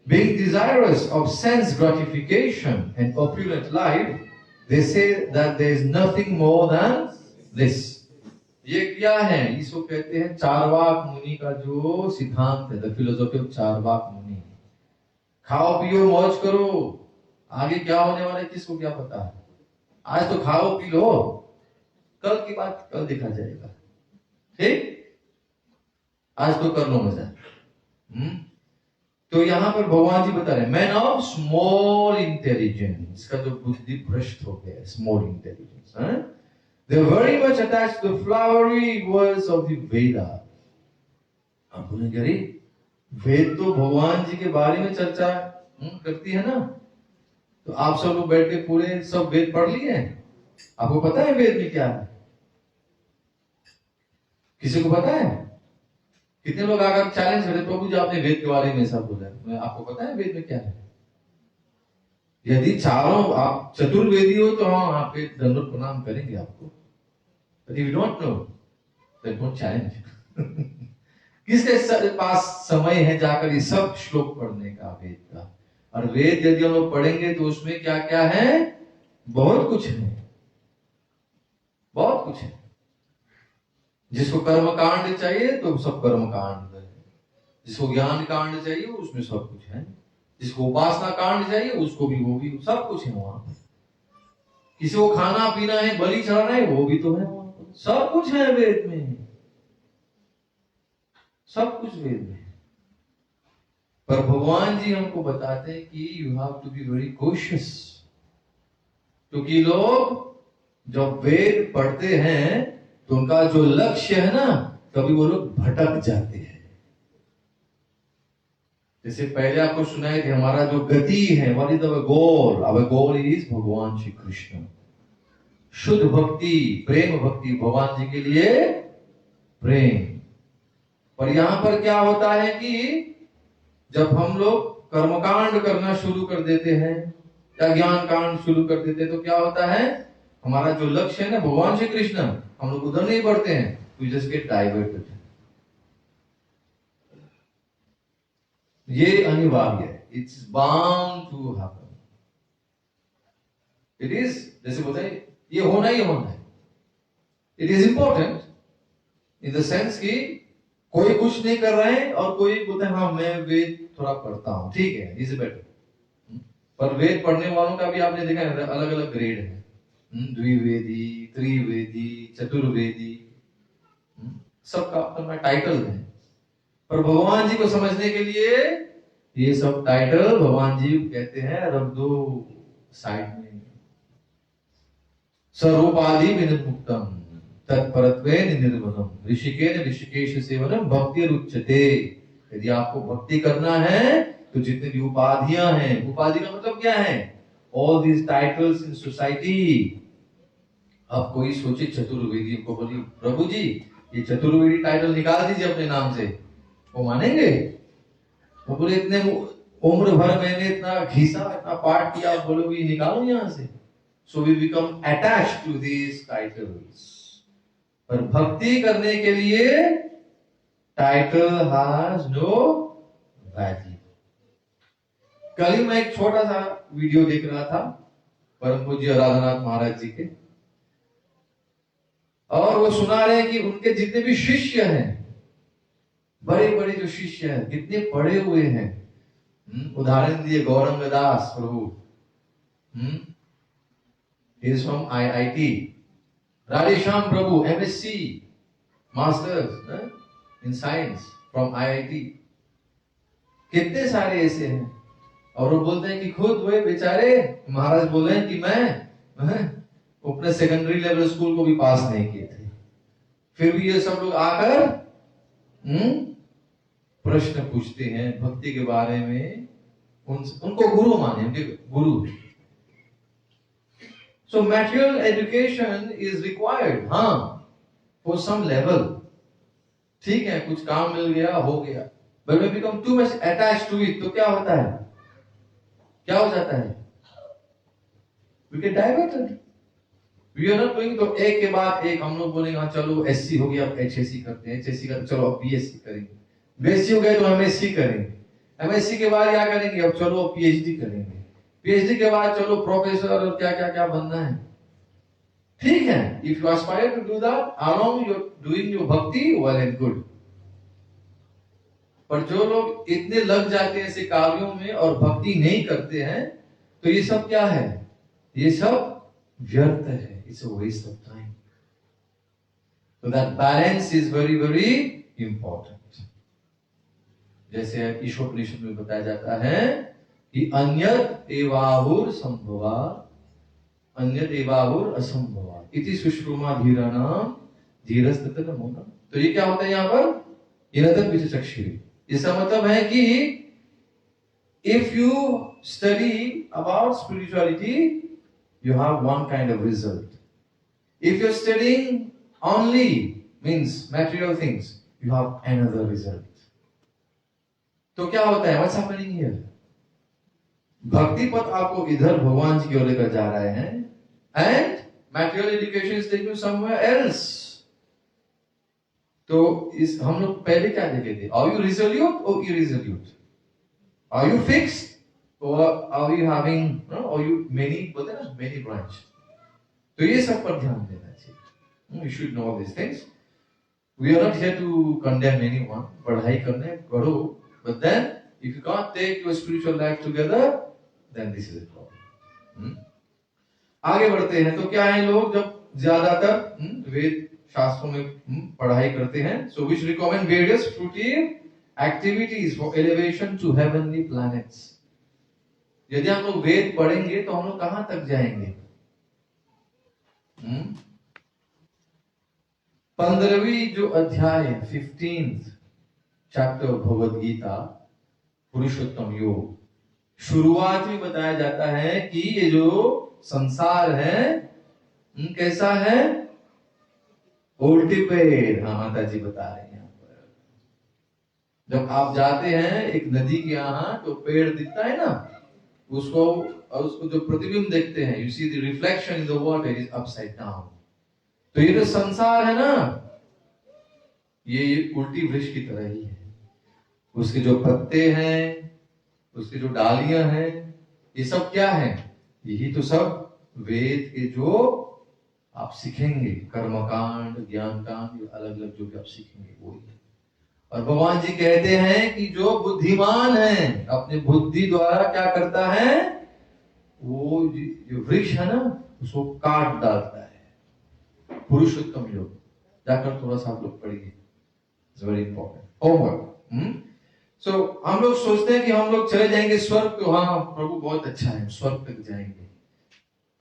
Being desirous of sense gratification and opulent life, they say that there is nothing more than this. ये क्या है, इसको कहते हैं चार्वाक मुनि का जो सिद्धांत है, द फिलोसॉफी ऑफ चार्वाक मुनि। खाओ पियो मौज करो, आगे क्या होने वाला है किसको क्या पता है। आज तो खाओ पी लो, कल की बात कल देखा जाएगा। ठीक, आज तो कर लो मजा। तो यहां पर भगवान जी बता रहे हैं, मैन ऑफ स्मॉल इंटेलिजेंस, का जो बुद्धि भ्रष्ट हो गया, small intelligence, they are very much attached to the flowery words of the Veda। आप बोलेंगे, अरे वेद तो भगवान जी के बारे में चर्चा करती है ना, तो आप सब लोग बैठ के पूरे सब वेद पढ़ लिए हैं, आपको पता है वेद में क्या है? किसी को पता है? कितने लोग आकर चैलेंज करते, प्रभु जी आपने वेद के बारे में ऐसा बोला, आपको पता है वेद में क्या है? यदि चारों आप चतुर्वेदी हो तो हम आपके दंडवत प्रणाम करेंगे आपको। But if you don't know, then don't challenge। किसके पास समय है जाकर ये सब श्लोक पढ़ने का वेद का? और वेद यदि हम लोग पढ़ेंगे तो उसमें क्या क्या है, बहुत कुछ है, बहुत कुछ है। जिसको कर्म कांड चाहिए तो सब कर्म कांड है, जिसको ज्ञान कांड चाहिए उसमें सब कुछ है, जिसको उपासना कांड चाहिए उसको भी, वो भी सब कुछ है वहां पर। किसी को खाना पीना है, बलि चढ़ाना है, वो भी तो है वहां पर। सब कुछ है वेद में, सब कुछ वेद में। पर भगवान जी हमको बताते हैं कि you have to be very cautious, क्योंकि लोग जब वेद पढ़ते हैं तो उनका जो लक्ष्य है ना, कभी वो लोग भटक जाते हैं। जैसे पहले आपको सुनाई थी, हमारा जो गति है, what is our goal? Our goal is भगवान श्री कृष्ण। शुद्ध भक्ति, प्रेम भक्ति, भगवान जी के लिए प्रेम। पर यहां पर क्या होता है कि जब हम लोग कर्मकांड करना शुरू कर देते हैं या ज्ञान कांड शुरू कर देते हैं, तो क्या होता है, हमारा जो लक्ष्य है ना भगवान श्री कृष्ण, हम लोग उधर नहीं बढ़ते हैं, वी जस्ट गेट डाइवर्टेड। ये अनिवार्य है, it's bound to happen. It is, जैसे बोलते हैं, ये होना ही होना है। It is important in the sense कि कोई कुछ नहीं कर रहे हैं और कोई बोलते हैं हाँ मैं वेद थोड़ा पढ़ता हूं, ठीक है, इज बेटर। पर वेद पढ़ने वालों का भी आपने देखा है अलग अलग ग्रेड है, द्विवेदी, त्रिवेदी, चतुर्वेदी, सबका अपना टाइटल है। पर भगवान जी को समझने के लिए ये सब टाइटल भगवान जी कहते हैं रख दो साइड में। स्वरूपादि विनिर्मुक्तम तत्परत्वे निर्वनम ऋषिकेन ऋषिकेश सेवनम भक्ति रुच्यते। यदि आपको भक्ति करना है तो जितने भी उपाधियां हैं, उपाधि का मतलब क्या है? All these titles in society. अब कोई सोचे चतुर्वेदी को, बोलिए प्रभु जी ये चतुर्वेदी टाइटल निकाल दीजिए अपने नाम से, वो मानेंगे? वो बोले इतने उम्र भर मैंने इतना घिसा, इतना पाठ किया, बोलोगे निकालो यहां से। So we become attached to these titles. पर भक्ति करने के लिए टाइटल हैज नो वैल्यू। कल ही मैं एक छोटा सा वीडियो देख रहा था परम पूज्य राधानाथ महाराज जी के, और वो सुना रहे हैं कि उनके जितने भी शिष्य हैं, बड़े बड़े जो शिष्य हैं, कितने पढ़े हुए हैं। उदाहरण दिए Gaurang Das Prabhu, is from IIT। Radheshyam Prabhu MSc masters in science from IIT। कितने सारे ऐसे हैं। और वो बोलते हैं कि खुद वे बेचारे महाराज बोले हैं कि मैं अपने सेकेंडरी लेवल स्कूल को भी पास नहीं किए थे, फिर भी ये सब लोग आकर प्रश्न पूछते हैं भक्ति के बारे में। उनको गुरु माने, उनके गुरु। So material education is required, हाँ, for some level, ठीक है, कुछ काम मिल गया हो गया। But when we become too much attached to it, तो क्या होता है? क्या हो जाता है? We get diverted. We are not doing, तो एक के बाद एक हम लोग बोलेंगे हाँ चलो SC हो गया, अब HSC करते हैं, HSC का चलो अब BSc करेंगे, BSc हो गया तो MSc करेंगे, MSc के बाद क्या करेंगे? अब चलो अब PhD करेंगे, PhD के बाद चलो प्रोफेसर और क्या क्या क्या बनना है। ठीक है, if you aspire to do that, along you're doing your bhakti, well and good. पर जो लोग इतने लग जाते हैं ऐसे कार्यों में और भक्ति नहीं करते हैं, तो ये सब क्या है? ये सब व्यर्थ है। It's a waste of time. So that balance is very very important. जैसे ईशोपनिषद में बताया जाता है कि अन्यत् एवाहुर संभवा अन्यत् एवाहुर असंभवा इति सुश्रुमा धीराणाम धीरस्तत्र मोना। तो ये क्या होता है यहाँ पर? इनतत् विचक्षिरे। इसका मतलब है कि if you study about spirituality, you have one kind of result. If you're studying only means material things, you have another result. तो क्या होता है? What's happening here? भक्ति पथ आपको इधर भगवान जी की ओर लेकर जा रहे हैं, and material education is taking you somewhere else. तो इस हम लोग पहले क्या देखे थे? Are you resolute or irresolute? Are you fixed or are you having, are you many, बोलते हैं ना, many branch? तो ये सब पर ध्यान देना चाहिए. You should know these things. We are not here to condemn anyone. पढ़ाई करने पढ़ो, but then if you can't take your spiritual life together, then this is a problem. आगे बढ़ते हैं तो क्या है, लोग जब ज्यादातर वेद शास्त्रों में पढ़ाई करते हैं, so which recommend various fruitive activities for elevation to heavenly planets. यदि हम लोग वेद पढ़ेंगे तो हम लोग कहां तक जाएंगे? 15वीं जो अध्याय 15th चैप्टर भगवद गीता, पुरुषोत्तम योग। शुरुआत में बताया जाता है कि ये जो संसार है कैसा है, उल्टी पेड़। हाँ, माता जी बता रहे हैं। यहाँ पर जब आप जाते हैं एक नदी के यहाँ तो पेड़ दिखता है ना, उसको और उसको जो प्रतिबिंब देखते हैं, you see the reflection in the water is upside down. तो ये जो संसार है ना, ये उल्टी वृक्ष की तरह ही है। उसके जो पत्ते हैं, उसकी जो डालियां हैं, ये सब क्या है, यही तो सब वेद के जो आप सीखेंगे, कर्मकांड, ज्ञान कांड, अलग अलग जो भी आप सीखेंगे वो ही है। और भगवान जी कहते हैं कि जो बुद्धिमान है अपनी बुद्धि द्वारा क्या करता है, वो जो वृक्ष है ना उसको काट डालता है। पुरुषोत्तम योग जाकर थोड़ा सा आप लोग पढ़िए, इट्स वेरी इंपॉर्टेंट होमवर्क। सो हम लोग सोचते हैं कि हम लोग चले जाएंगे स्वर्ग, तो हाँ प्रभु बहुत अच्छा है, स्वर्ग तक जाएंगे।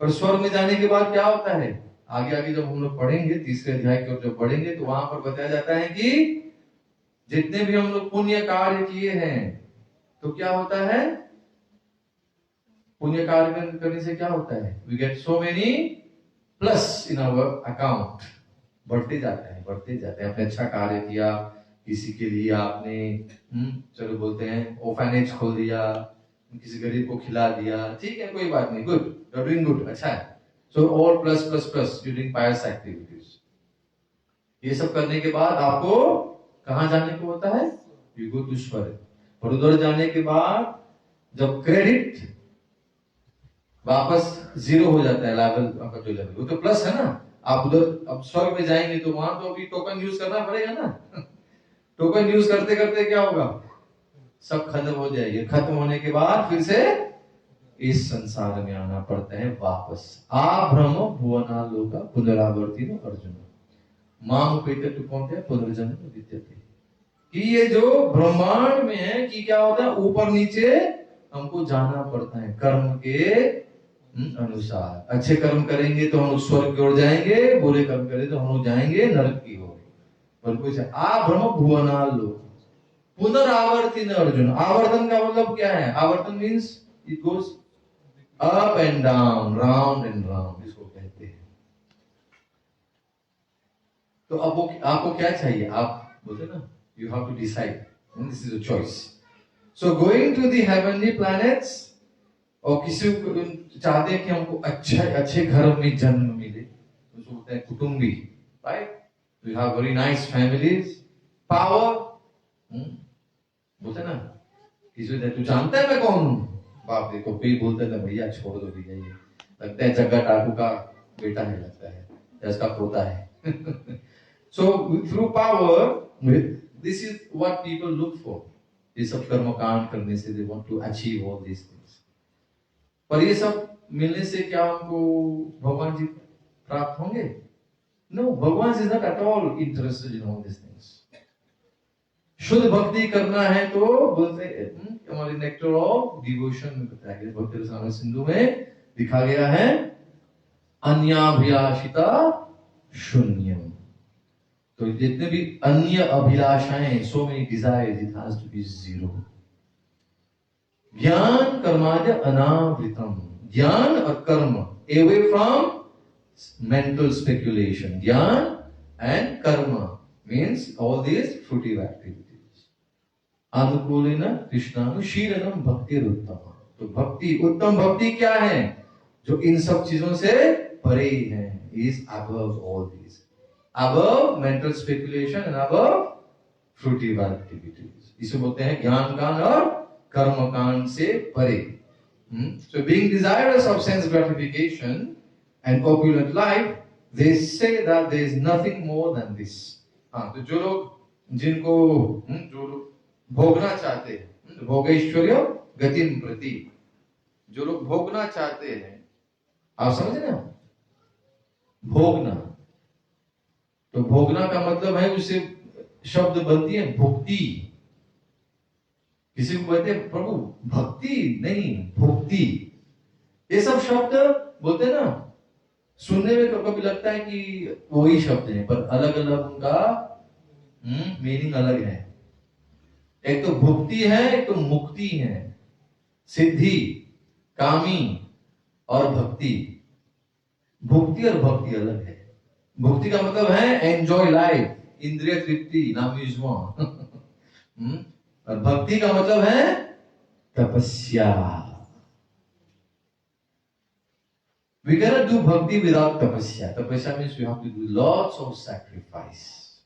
पर स्वर्ग में जाने के बाद क्या होता है, आगे आगे जब हम लोग पढ़ेंगे तीसरे अध्याय की ओर जब बढ़ेंगे तो वहां पर बताया जाता है कि जितने भी हम लोग पुण्य कार्य किए हैं तो क्या होता है, पुण्य कार्य करने से क्या होता है, we get so many plus in our account. बढ़ते जाते हैं, बढ़ते जाते हैं। आपने अच्छा कार्य किया, किसी के लिए आपने चलो बोलते हैं ऑर्फनेज खोल दिया, किसी गरीब को खिला दिया, ठीक है कोई बात नहीं, good, you are doing good, अच्छा है। So all plus plus plus during pious activities. ये सब करने के बाद आपको कहां जाने को होता है, यू गो टू स्वर्ग। और उधर जाने के बाद जब क्रेडिट वापस जीरो हो जाता है, लेवल आपका जो लेवल, वो तो प्लस है ना, आप उधर अब स्वर्ग में जाएंगे तो वहां तो अभी टोकन यूज करना पड़ेगा ना। टोकन यूज करते करते क्या होगा, सब खत्म हो जाएगी। खत्म होने के बाद फिर से इस संसार में आना पड़ता है वापस। आ ब्रह्म भुवना लोका पुनरावर्ती न अर्जुन माम पेटे टू कौन पुनर्जन्म विद्यते। कि ये जो ब्रह्मांड में है कि क्या होता है, ऊपर नीचे हमको जाना पड़ता है कर्म के अनुसार। अच्छे कर्म करेंगे तो हम स्वर्ग की ओर जाएंगे, बुरे कर्म करें तो हम लोग जाएंगे नरक की ओर। आ ब्रह्म भुवना लोक पुनरावर्ती न अर्जुन। आवर्तन का मतलब क्या है, आवर्तन means it goes up and down, round and round, इसको कहते हैं। तो अब आपको क्या चाहिए, आप बोलते ना, you have to decide, this is a choice. So going to the heavenly planets, और किसी को चाहते हैं कि हमको अच्छे घर में जन्म मिले, उसको बोलते हैं कुटुंबी, right. We have very nice families, power, बोलते ना, किसी तू जानता है मैं कौन हूं, बाप देखो कोई बोलते ना भैया छोड़ दो भैया, ये लगता है जग्गा टाकू का बेटा है, लगता है इसका पोता है। So through power, this is what people look for. ये सब कर्म कांड करने से they want to achieve all these things. पर ये सब मिलने से क्या हमको भगवान जी प्राप्त होंगे? No, Bhagwan is not at all interested in all these things. शुद्ध भक्ति करना है तो बोलते हमारे नेक्टर ऑफ डिवोशन में बताया गया, भक्ति रसायन सिंधु में दिखा गया है, अन्याभिलाषिता शून्यम। तो जितने भी अन्य अभिलाषाएं, so many desires, it has to be zero. ज्ञान कर्माद्य अनावृतम, ज्ञान और कर्म away from mental speculation. Dhyan and karma means all these fruitive activities. Anukulena Krishnanushilanam bhakti uttama. तो भक्ति, उत्तम भक्ति क्या है, जो इन सब चीजों से परे है, is above all these, above mental speculation and above fruitive activities. इसे बोलते हैं ज्ञान कांड और कर्म कांड से परे. So being desirous of sense gratification and opulent life, they say that there is nothing more than this. हाँ, तो जो लोग जिनको जो लोग भोगना चाहते हैं, भोगैश्वर्य गतिम प्रति, जो लोग भोगना चाहते हैं, आप समझ रहे हो, भोगना, तो भोगना का मतलब है उससे शब्द बनती है भुक्ति। किसी को कहते हैं प्रभु भक्ति नहीं, भुक्ति। ये सब शब्द बोलते ना, सुनने में कभी लगता है कि वही शब्द है, पर अलग अलग उनका मीनिंग अलग है। एक तो भुक्ति है, एक तो मुक्ति है। सिद्धि, कामी और भक्ति। भुक्ति और भक्ति अलग है। भुक्ति का मतलब है एंजॉय लाइफ, इंद्रिय तृप्ति, नामिज्मा। और भक्ति का मतलब है तपस्या। We cannot do bhakti without tapasya. Tapasya means we have to do lots of sacrifice.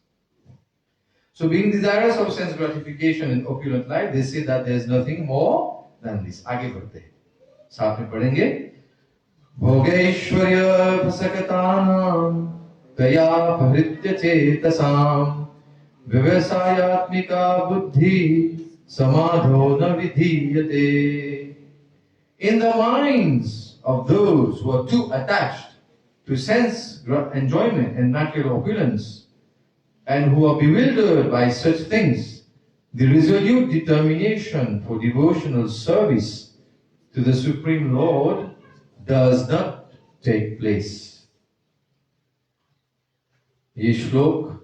So being desirous of sense gratification and opulent life, they say that there is nothing more than this. आगे बढ़ते हैं, साथ में पढ़ेंगे। भोगैश्वर्य फसकतानां तयापहृत्य चेतसां व्यवसायात्मिका बुद्धि समाधो न विधीयते। In the minds of those who are too attached to sense enjoyment and material opulence, and who are bewildered by such things, the resolute determination for devotional service to the Supreme Lord does not take place. This shlok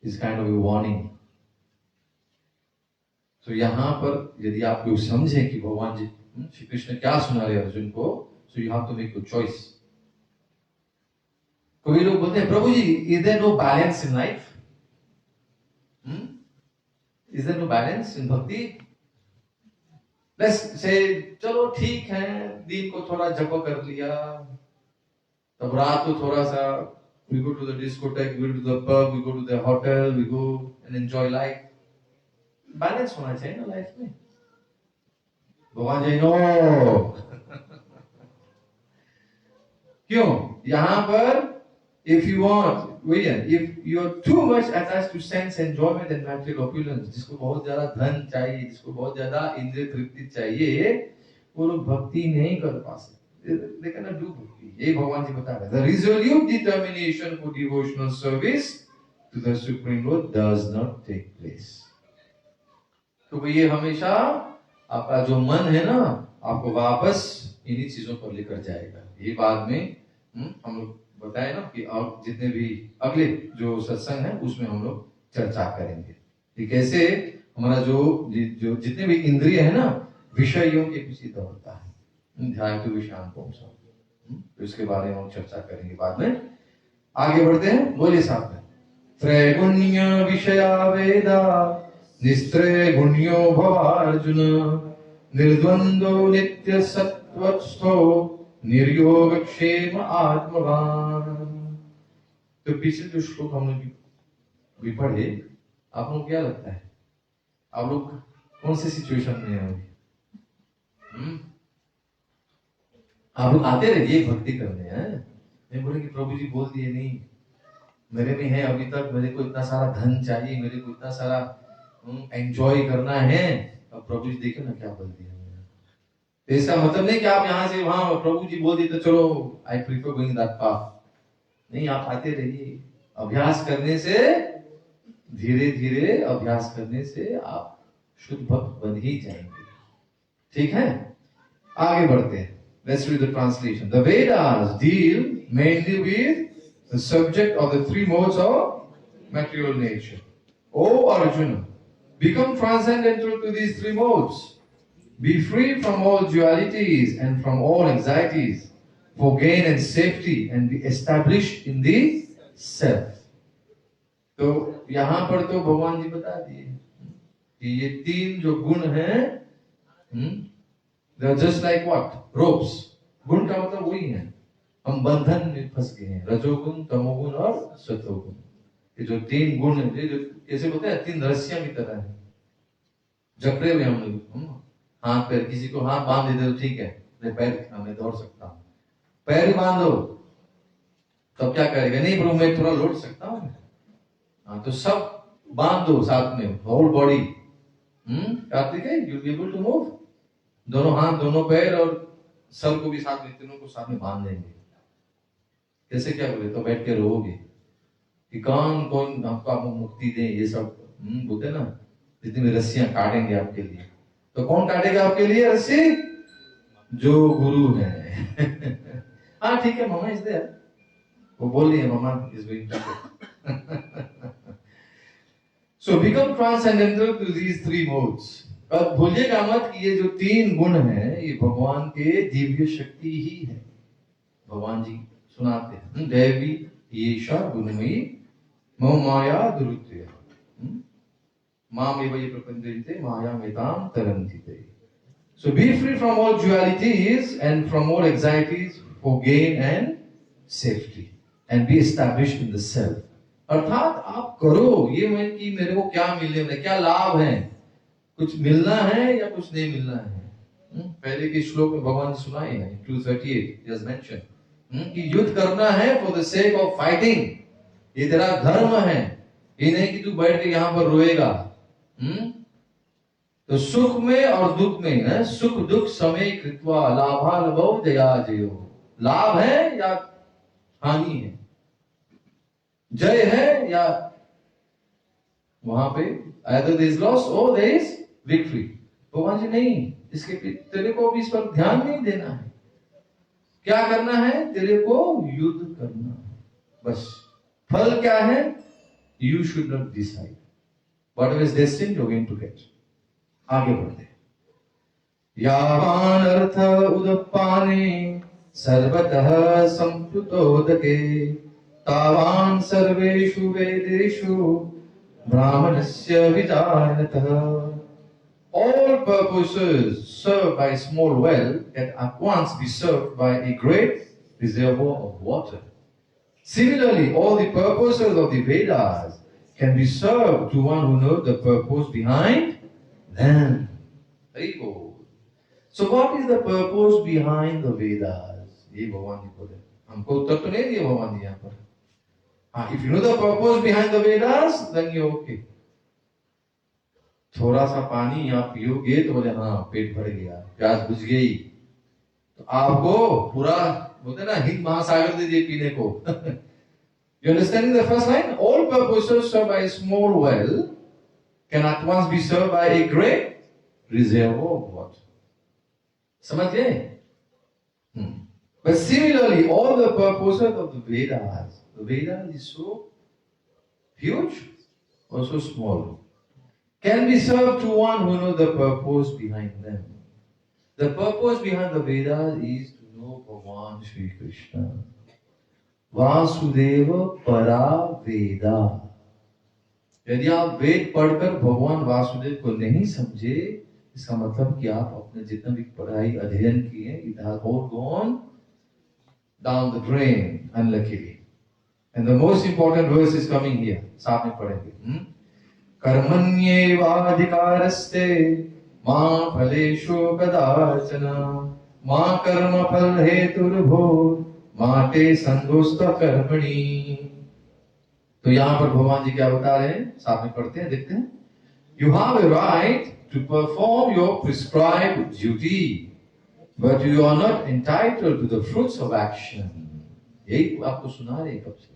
is kind of a warning. So यहाँ पर यदि आप लोग समझें कि भगवान जी श्री कृष्ण क्या सुना रहे अर्जुन को, so you have to make a choice. कई लोग बोलते हैं प्रभु जी, is there no balance in life? Is there no balance in bhakti? Let's say चलो ठीक है, दिन को थोड़ा जप कर लिया, तब रात को थोड़ा सा we go to the discotheque, we go to the pub, we go to the hotel, we go and enjoy life. Balance होना चाहिए ना लाइफ में। भगवान जी नो क्यों? यहां पर if you want, if you are too much attached to sense enjoyment and material opulence, जिसको बहुत ज्यादा धन चाहिए, जिसको बहुत ज्यादा इंद्रिय तृप्ति चाहिए, वो लोग भक्ति नहीं कर पा सकते। They cannot do bhakti. ये भगवान जी बता रहे हैं। The resolute determination for devotional service to the Supreme Lord does not take place. तो ये हमेशा आपका जो मन है ना, आपको वापस इन्हीं चीजों पर लेकर जाएगा। ये बाद में हम लोग बताए ना कि और जितने भी अगले जो सत्संग है उसमें हम लोग चर्चा करेंगे कि कैसे हमारा जो जितने भी इंद्रिय है ना, विषयों के पीछे दौड़ता है, ध्यान तो विषयान को, तो इसके बारे में हम चर्चा करेंगे बाद में। आगे बढ़ते हैं, बोलिए साथ में। त्रैगुण्य विषया वेदा निस्त्रैगुण्यो भवार्जुन निर्द्वंद्वो नित्य सत्वस्थो निर्योगक्षेम आत्मवान। तो पिछले जो श्लोक हम लोग भी पढ़े, आप लोग क्या लगता है, आप लोग कौन से सिचुएशन में हैं? आप लोग आते रहिए भक्ति करने हैं। मैं बोले कि प्रभु जी बोल दिए नहीं, मेरे में है अभी तक, मेरे को इतना सारा धन चाहिए, मेरे को इतना सारा एंजॉय करना है। अब प्रभु जी देखे ना क्या बोल दिया। तो इसका मतलब नहीं कि आप यहाँ से वहां प्रभु जी बोल दिए तो चलो I prefer going that path. नहीं, आप आते रहिए। अभ्यास करने से, धीरे धीरे अभ्यास करने से आप शुद्ध भक्त बन ही जाएंगे। ठीक है, आगे बढ़ते हैं। Let's read the translation. The Vedas deal mainly with the subject of the three modes of material nature. O Arjuna, become transcendental to these three modes. Be free from all dualities and from all anxieties for gain and safety, and be established in the self. तो यहाँ पर तो भगवान जी बता दिए कि ये तीन जो गुण हैं, they are just like what? Ropes. गुण का मतलब वही है, हम बंधन में फंस गए हैं, रजोगुण, तमोगुण और सतोगुण। ये जो तीन गुण है, जो कैसे बोलते हैं, तीन रस्सियां की तरह है, जकड़े हुए हम लोग। हाथ पैर, किसी को हाथ बांध देते तो ठीक है, मैं पैर मैं दौड़ सकता हूँ, पैर ही बांधो तब क्या करेगा? नहीं ब्रो, मैं थोड़ा लौट सकता हूँ। हाँ, तो सब बांध दो साथ में, होल बॉडी। कार्तिक है, you be able to move. दोनों हाथ, दोनों पैर और सर को भी साथ में, तीनों को साथ में बांध देंगे। कैसे क्या बोले? तो बैठ के रोगे कि कौन आपको मुक्ति दे, ये सब बोलते ना, जितनी भी रस्सियां काटेंगे आपके लिए। तो कौन काटेगा आपके लिए रस्सी? जो गुरु है। हाँ ठीक है, मामा इज देयर, वो बोल रही है, mama is going to. So become transcendental to these three modes. अब भूलिएगा मत कि ये जो तीन गुण हैं ये भगवान के दिव्य शक्ति ही है। भगवान जी सुनाते हैं दैवी येषा गुणमयी मम माया दुरुत्य मामेव ये प्रपंचते मायामेतां तरन्ति ते। So be free from all dualities and from all anxieties for gain and safety and be established in the self. अर्थात आप करो ये मैं कि मेरे को क्या मिलने वाला, क्या लाभ है, कुछ मिलना है या कुछ नहीं मिलना है। पहले के श्लोक में भगवान ने सुनाए हैं 238 just mentioned कि युद्ध करना है for the sake of fighting, ये तेरा धर्म है, ये नहीं कि तू बैठ के यहाँ पर रोएगा। तो सुख में और दुख में सुख दुख समय कृत्वा लाभालभौ जया जयो, लाभ है या हानि है, जय है या वहां पे either there is loss or there is victory। भगवान जी नहीं, इसके तेरे को भी इस पर ध्यान नहीं देना है। क्या करना है, तेरे को युद्ध करना है बस। फल क्या है, you should not decide whatever is destined you're going to get। आगे बढ़ते यावान अर्थ उदपाने सर्वतः संप्लुतोदके तावान सर्वेषु वेदेषु ब्राह्मणस्य विजानतः। All purposes served by a small well can at once be served by a great reservoir of water. Similarly, all the purposes of the Vedas can be served to one who knows the purpose behind them. Very good. So what is the purpose behind the Vedas? ये भगवान जी बोले, हमको उत्तर तो नहीं दिया भगवान जी यहाँ पर। हाँ, if you know the purpose behind the Vedas, then you're okay. थोड़ा सा पानी आप पियोगे तो बोले हाँ पेट भर गया, प्यास बुझ गई, तो आपको पूरा बोलते ना हिंद महासागर दे दिए पीने को। You understanding the first line? All purposes served by a small well can at once be served by a great reservoir of water. समझ गए? But similarly, all the purposes of the Vedas is so huge or so small, can be served to one who knows the purpose behind them. The purpose behind the Vedas is to know Bhagavan Shri Krishna. Vasudev परा वेदा। यदि आप वेद पढ़कर भगवान वासुदेव को नहीं समझे, इसका मतलब कि आप अपने जितना भी पढ़ाई अध्ययन किए it has all gone down the drain unluckily. And the most important verse is coming here. साथ में पढ़ेंगे। कर्मण्येवाधिकारस्ते मां फलेषु कदाचन मां कर्म फल हेतुर्भूः माते संगोस्त कर्मणि। तो यहाँ पर भगवान जी क्या बता रहे हैं, साथ में पढ़ते हैं, देखते हैं। You have a right to perform your prescribed duty, but you are not entitled to the fruits of action. यही आपको सुना रहे कब से।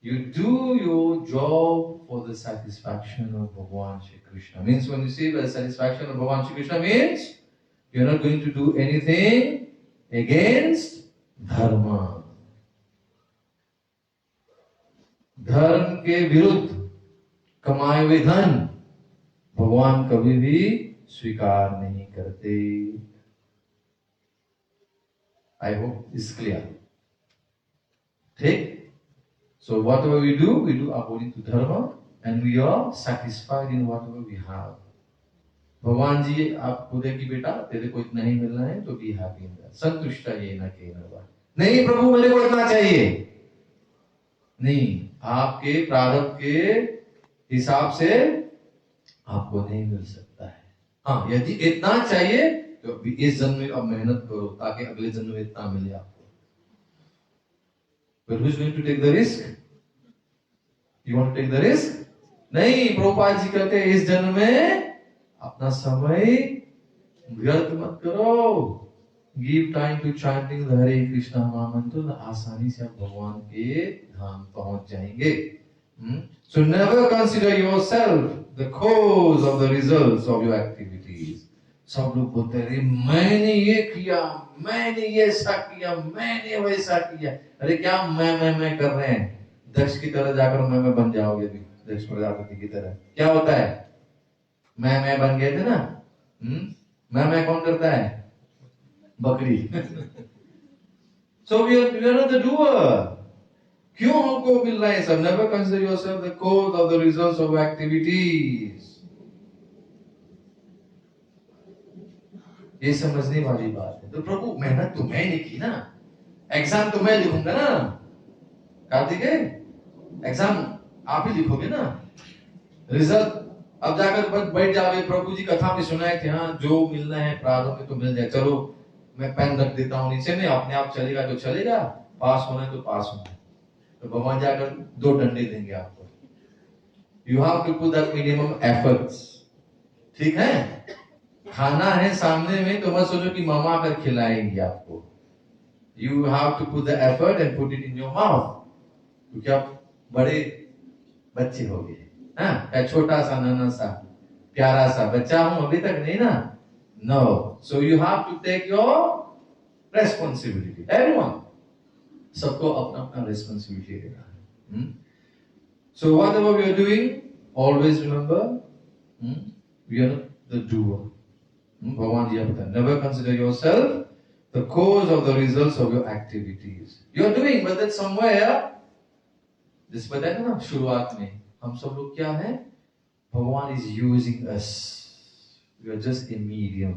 You do your job for the satisfaction of Bhagavan Shri Krishna. Means when you say the satisfaction of Bhagavan Shri Krishna means you are not going to do anything against धर्म। धर्म के विरुद्ध कमाए हुए धन भगवान कभी भी स्वीकार नहीं करते। I hope is clear. ठीक। So whatever we do according to dharma and we are satisfied in whatever we have. भगवान जी आप खुदे की बेटा तेरे को इतना ही मिलना है तो बी हैप्पी इन दैट। संतुष्ट ये ना के ना। नहीं प्रभु मेरे को इतना चाहिए, नहीं, आपके प्रारब्ध के हिसाब से आपको नहीं मिल सकता है। हाँ, यदि इतना चाहिए तो इस जन्म में अब मेहनत करो ताकि अगले जन्म में इतना मिले आपको। But who's going to take the risk? You want to take the risk? नहीं, प्रभुपाद जी कहते हैं इस जन्म में अपना समय व्यर्थ मत करो। Give time to chanting the Hare Krishna महामंत्र, आसानी से आप भगवान के धाम पहुंच जाएंगे। So never consider yourself the cause of the results of your activities. सब लोग बोलते हैं मैंने ये किया, मैंने ये ऐसा किया, मैंने वैसा किया। अरे क्या मैं कर रहे हैं? दक्ष की तरह जाकर मैं बन जाओगे भी। दक्ष प्रजापति की तरह। क्या होता है, मैं बन गए थे ना, मैं कौन करता है, बकरी। So we are not the doer. क्यों हमको मिल रहा है सब? Never consider yourself the cause of the results of activities. ये समझने वाली बात है। तो प्रभु मेहनत तो मैंने की ना, एग्जाम तो मैं लिखूंगा ना, कार्तिक है एग्जाम आप ही लिखोगे ना, रिजल्ट अब जाकर बैठ जाओगे। प्रभु जी कथा में सुनाए थे, हाँ जो मिलना है प्रारंभ में तो मिल जाए, चलो मैं पेन रख देता हूँ नीचे में, अपने आप चलेगा तो चलेगा, पास होना है तो पास होना है। तो भगवान जाकर 2 डंडे देंगे आपको। You have to put that minimum efforts. ठीक है, खाना है सामने में तो मत सोचो कि मामा आकर खिलाएंगे आपको। You have to put the effort and put it in your mouth, क्योंकि आप बड़े बच्चे हो गए, हाँ छोटा सा नन्हा सा प्यारा सा बच्चा हूं अभी तक नहीं ना। No, so you have to take your responsibility. Everyone, सबको अपना अपना रेस्पॉन्सिबिलिटी लेना है। So whatever we are doing, always remember we are the doer. भगवान जी बताते हैं, never consider yourself the cause of the results of your activities. You are doing but that somewhere, जिस बताया ना शुरुआत में, हम सब लोग क्या है, भगवान is using us, we are just a medium.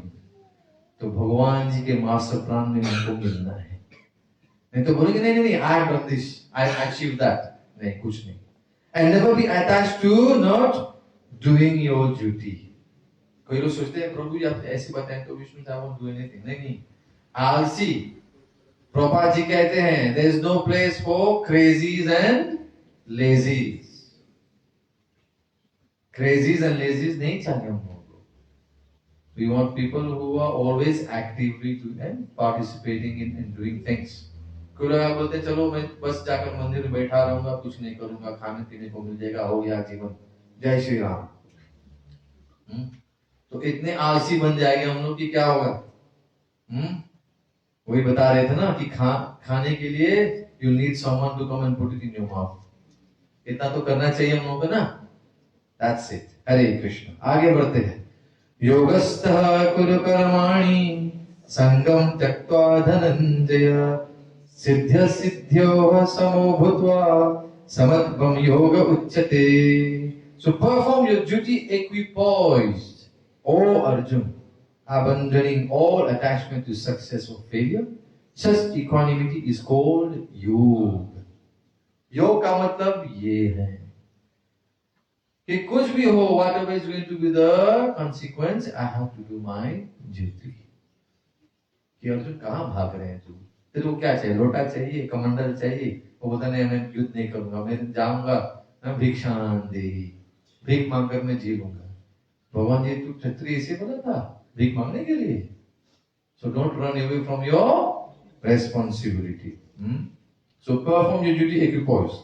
तो भगवान जी के मास्टर प्लान में हमको मिलना है। नहीं तो बोलोगे नहीं नहीं नहीं, I have done this, I have achieve that, नहीं कुछ नहीं। And never be attached to not doing your duty. कोई लोग सोचते हैं प्रभु जी आप ऐसे बताएं तो Vishnu I won't do anything. नहीं नहीं, आलसी। प्रभुपाद जी कहते हैं there is no place for crazies and lazies. Crazies and lazies नहीं चाहिए हम लोगों को। We want people who are always actively and participating in doing things. कोई लोग बोलते हैं चलो मैं बस जाकर मंदिर में बैठा रहूंगा, कुछ नहीं करूंगा, खाने पीने को मिल जाएगा, हो गया जीवन, जय श्री राम। तो इतने आलसी बन जाएंगे हम लोग कि क्या होगा। वही बता रहे थे ना कि खाने के लिए you need someone to come and put it in your mouth. इतना तो करना चाहिए हम लोगों को ना। That's it. हरे कृष्ण। आगे बढ़ते हैं। योगस्थः कुरु कर्माणि संगम त्यक्त्वा धनंजय सिद्ध्य सिद्ध्योः समो भूत्वा समत्वं योग उच्यते। So perform your duty equipoised, O Arjun, abandoning all attachment to success or failure. Such equanimity is called योग। योग का मतलब ये है कि कुछ भी हो, whatever is going to be the consequence, I have to do my duty। कि अर्जुन कहाँ भाग रहे हैं तू? तेरे को क्या चाहिए? लोटा चाहिए, कमंडल चाहिए? वो बोलता नहीं मैं युद्ध नहीं करूंगा, मैं जाऊंगा मैं भिक्षान दे, भीख मांगकर मैं जी लूंगा। भगवान जी तू क्षत्रिय इसे बोला था भीख मांगने के लिए। So don't run away from your responsibility. So perform your duty equipoised,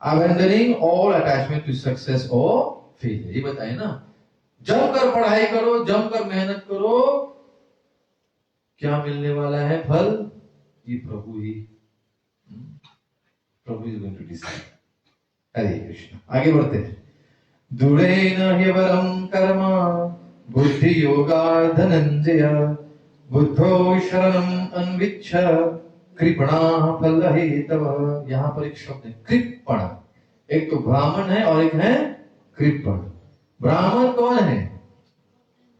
abandoning all attachment to success or failure। ये बताए ना, जमकर पढ़ाई करो, जमकर मेहनत करो, क्या मिलने वाला है फल? ये प्रभु ही, प्रभु इज गोइंग टू डिसाइड। हरे कृष्ण। आगे बढ़ते हैं। दूरेण ह्यवरं कर्म बुद्धि योगा धनंजय बुद्धो शरणं अन्विच्छ कृपणा फल हेतव। यहाँ पर एक शब्द है कृपण। एक तो ब्राह्मण है और एक है कृपण। ब्राह्मण कौन है?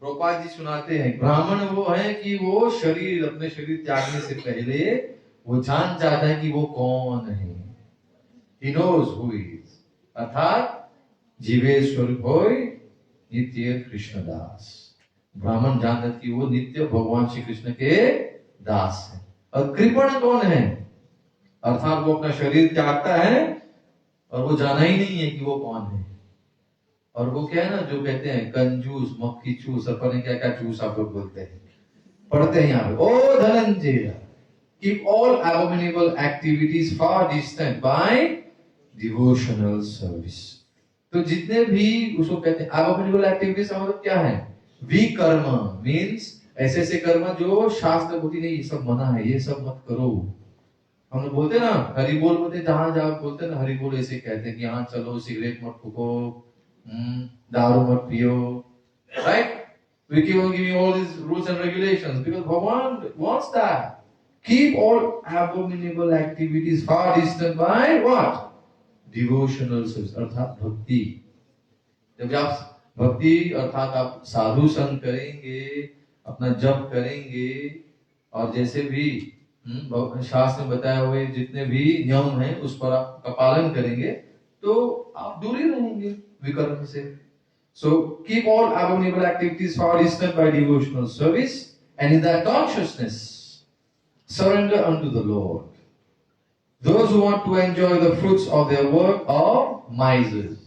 प्रभुपाद जी सुनाते हैं ब्राह्मण वो है कि वो शरीर, अपने शरीर त्यागने से पहले वो जान जाता है कि वो कौन है। He knows who he is। अर्थात जीवेश्वर होय नित्य कृष्णदास। ब्राह्मण जानता है कि वो नित्य भगवान श्री कृष्ण के दास है। और कृपण कौन है? अर्थात वो अपना शरीर त्यागता है और वो जाना ही नहीं है कि वो कौन है। और वो क्या है ना, जो कहते हैं कंजूस, मक्खी चूस, अपने क्या क्या चूस आप लोग बोलते हैं, पढ़ते हैं यहाँ पे। ओ Dhananjay, keep all abominable activities far distant by devotional service। तो जितने भी उसको कहते हैं abominable activities का मतलब क्या है? विकर्म मीन्स ऐसे ऐसे कर्म जो शास्त्र बोलती नहीं, ये सब मना है, ये सब मत करो। हम लोग बोलते ना हरि बोल बोलते, जहां जहां बोलते ना हरि बोल ऐसे कहते हैं कि हाँ चलो सिगरेट मत फूको, दारू मत पियो, right? We keep on giving all these rules and regulations because Bhagavan wants that. Keep all abominable activities far distant by what? Devotional service, अर्थात भक्ति। जब आप भक्ति अर्थात आप साधु संग करेंगे, अपना जप करेंगे, और जैसे भी शास्त्र में बताए हुए जितने भी नियम हैं उस पर आपका पालन करेंगे, तो आप दूर ही रहेंगे विकर्म से। So keep all abominable activities far distant by devotional service, and in that consciousness surrender unto the Lord. Those who want to enjoy the fruits of their work are misers.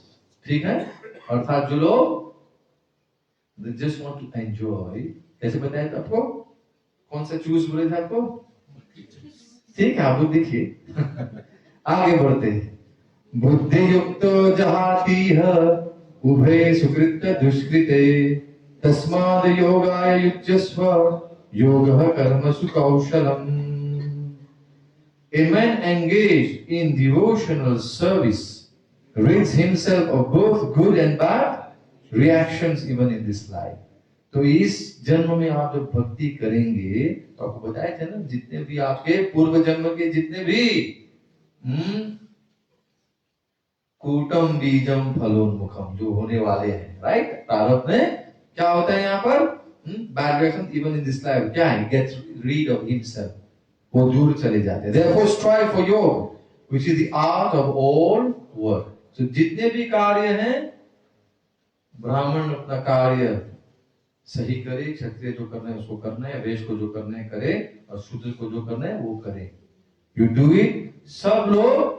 ठीक है? अर्थात जो लोग they just want to enjoy, कैसे बताया था आपको? कौन सा चूज बोले थे आपको? ठीक है, आप लोग देखिए। आगे बढ़ते हैं। बुद्धि युक्तो जहाति है उभे सुकृत दुष्कृते तस्माद योगाय युज्यस्व योगः कर्मसु कौशलम्। A man engaged in devotional service rids himself of both good and bad reactions even in this life. तो इस जन्म में आप जब भक्ति करेंगे तो आपको बताया था ना, जितने भी आपके पूर्व जन्म के जितने भी कूटम बीजम फलोन्मुखम जो होने वाले हैं, राइट? प्रारब्ध में क्या होता है यहाँ पर? Bad reaction even in this life क्या है? गेट्स रीड ऑफ हिमसेल्फ, वो दूर चले जाते हैं। Therefore strive for yoga, which is the art of all work. So जितने भी कार्य हैं, ब्राह्मण अपना कार्य सही करे, क्षत्रिय जो करना है उसको करना है, वैश्य को जो करना है करे, और शूद्र को जो करना है वो करे। You do it। सब लोग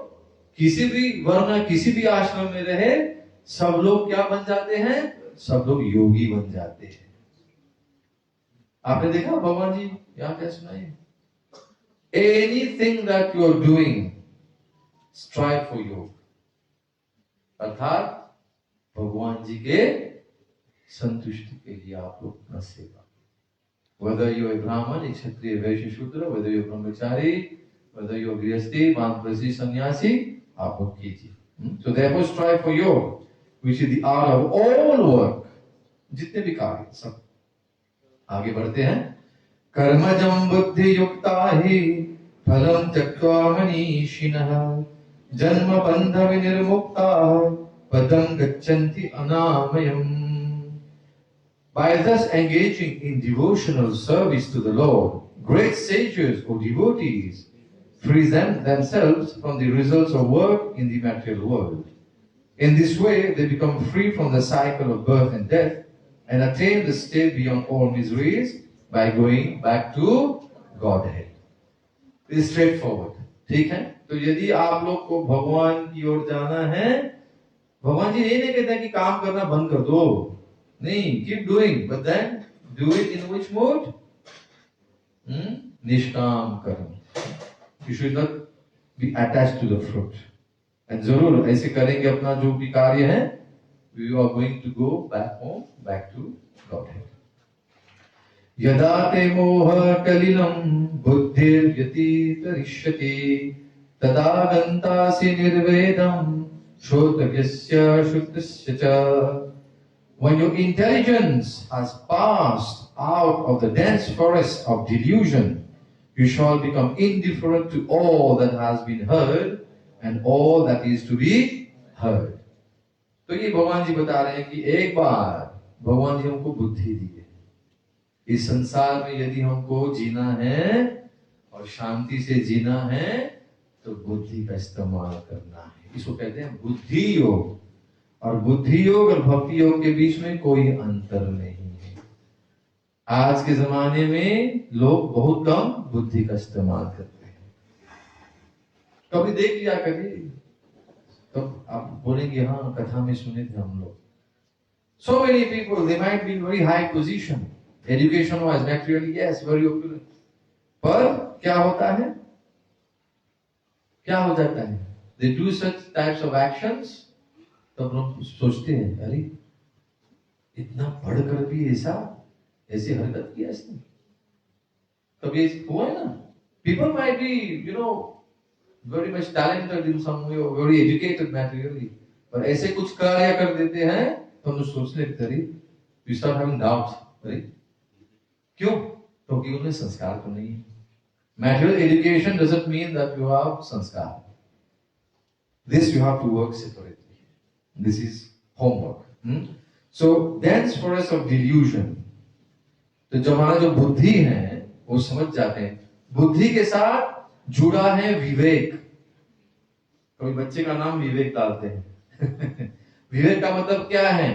किसी भी वर्ण किसी भी आश्रम में रहे, सब लोग क्या बन जाते हैं? सब लोग योगी बन जाते हैं। आपने देखा भगवान जी यहाँ क्या सुनाई? Anything that you are doing, strive for yoga, अर्थात भगवान जी के संतुष्टि के लिए आप लोग अपना सेवा, whether you are ब्राह्मण, क्षत्रिय, वैश्य, शूद्र, whether you are Brahmachari, whether you are गृहस्थी, वानप्रस्थी, सन्यासी, आप लोग कीजिए। So therefore strive for yoga, which is the art of all work, जितने भी कार्य सब। आगे बढ़ते हैं। कर्मजं बुद्धि युक्ता हि फलं त्यक्त्वा मनीषिणः जन्म बंध विनिर्मुक्ता पदं गच्छन्ति अनामयम्। By thus engaging in devotional service to the Lord, great sages or devotees free themselves from the results of work in the material world. In this way, they become free from the cycle of birth and death and attain the state beyond all miseries by going back to Godhead. This is straightforward. ठीक है? तो यदि आप लोग को भगवान की ओर जाना है, भगवान जी ये नहीं कहते हैं कि काम करना बंद कर दो, नहीं, keep doing, but then do it in which mode? निष्काम कर्म। You should not be attached to the fruit. And जरूर ऐसे करेंगे अपना जो भी कार्य है, we are going to go back home, back to Godhead. यदा ते मोह कलिलं बुद्धिर्व्यतितरिष्यति तदा गन्तासि निर्वेदं श्रोतव्यस्य शुद्धस्य च। When your intelligence has passed out of the dense forest of delusion, you shall become indifferent to all that has been heard and all that is to be heard. तो ये भगवान जी बता रहे हैं कि एक बार भगवान जी हमको बुद्धि दी है। इस संसार में यदि हमको जीना है और शांति से जीना है तो बुद्धि का इस्तेमाल करना है। इसको कहते हैं बुद्धि योग। और बुद्धि योग और भक्ति योग के बीच में कोई अंतर नहीं है। आज के जमाने में लोग बहुत कम बुद्धि का इस्तेमाल करते हैं। कभी देख लिया कभी तो आप बोलेंगे हाँ कथा में सुने थे हम लोग। So many people, they might be in very high position, education wise, materially, yes, very opulent. पर क्या होता है? क्या हो जाता है? They do such types of actions, तब लोग सोचते हैं अरे इतना पढ़कर भी ऐसी हरकत किया इसने। कभी हुआ है ना? People might be, very much talented in some way or very educated materially, पर ऐसे कुछ कार्य कर देते हैं तो हम सोचने लगते हैं, we start having doubts, right? क्यों? क्योंकि उनमें संस्कार तो नहीं है. Material education doesn't mean that you have sanskar. This you have to work separately. This is homework. So dense forest of delusion. तो जो हमारा जो बुद्धि है वो समझ जाते हैं. बुद्धि के साथ जुड़ा है विवेक. कभी बच्चे का नाम विवेक डालते हैं. विवेक का मतलब क्या है?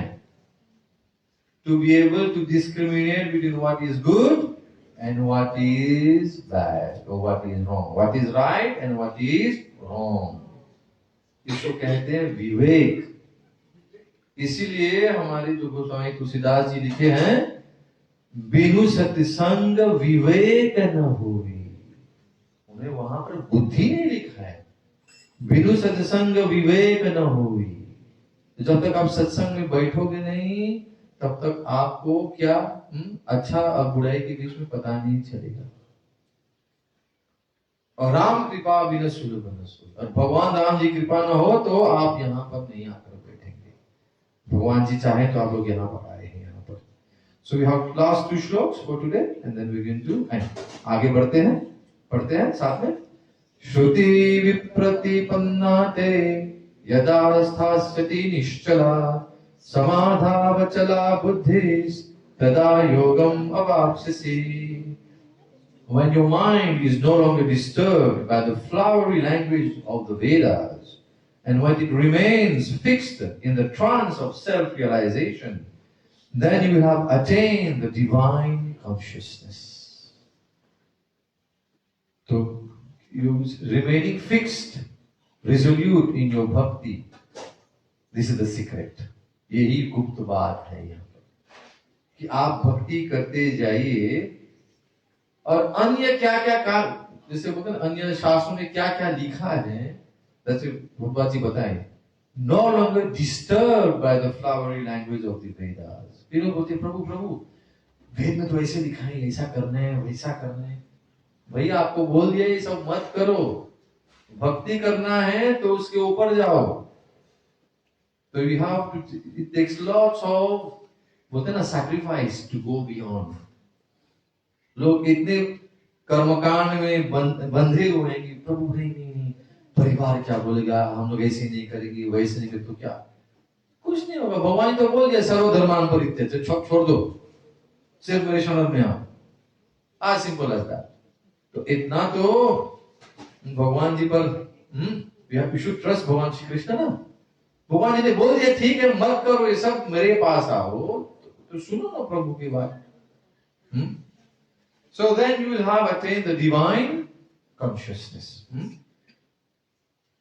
To be able to discriminate between what is good and what is bad or what is wrong, what is right and what is wrong. इसको कहते हैं विवेक. इसीलिए हमारे जो गोस्वामी तुलसीदास जी लिखे हैं, बिनु सत्संग विवेक न होई. उन्हें वहां पर बुद्धि नहीं लिखा है, बिनु सत्संग विवेक न होई. जब तक आप सत्संग में बैठोगे नहीं तब तक आपको क्या अच्छा और बुराई के बीच में पता नहीं चलेगा. और राम कृपा बिना सुलभ न सोई. और भगवान राम जी कृपा न हो तो आप यहाँ पर नहीं आकर बैठेंगे. भगवान जी चाहे तो आप लोग यहाँ पर आए हैं यहाँ पर. So we have last two shloks for today and then we going to end. आगे बढ़ते हैं, पढ़ते हैं साथ में. श्रुति विप्रतिपन्ना ते यदा स्थास्यति निश्चला समाधावचला बुद्धिस् तदा योगम अवाप्स्यसि. When your mind is no longer disturbed by the flowery language of the Vedas, and when it remains fixed in the trance of self-realization, then you will have attained the divine consciousness. So, you remaining fixed, resolute in your bhakti. This is the secret. यही गुप्त बात है यहाँ पर कि आप भक्ति करते जाइए और अन्य क्या क्या कार्य, जैसे बोलते हैं अन्य शास्त्रों में क्या क्या लिखा है, जैसे भगवत जी बताएं, no longer disturbed by the flowery language of the Vedas. फिर वो बोलते प्रभु प्रभु वेद में तो ऐसे लिखा है, ऐसा करना है वैसा करना है. भैया आपको बोल दिया ये सब मत करो. भक्ति करना है तो उसके ऊपर जाओ. So we have to, it takes lots of, बोलते ना, sacrifice to go beyond. लोग इतने कर्मकांड में बंधे हुए हैं कि प्रभु नहीं, परिवार क्या बोलेगा, हम लोग ऐसे नहीं करेंगे वैसे नहीं करेंगे तो क्या, कुछ नहीं होगा. भगवान तो बोल दिया सर्वधर्मान परित्यज्य, छोड़ दो, सिर्फ मेरे शरण में आओ. आज सिंपल है. तो इतना तो भगवान जी पर we should trust भगवान श्री कृष्ण ना. भगवान जी ने बोल दिया ठीक है मत करो ये सब, मेरे पास आओ तो सुनो ना प्रभु की बात. So then you will have attained the divine consciousness.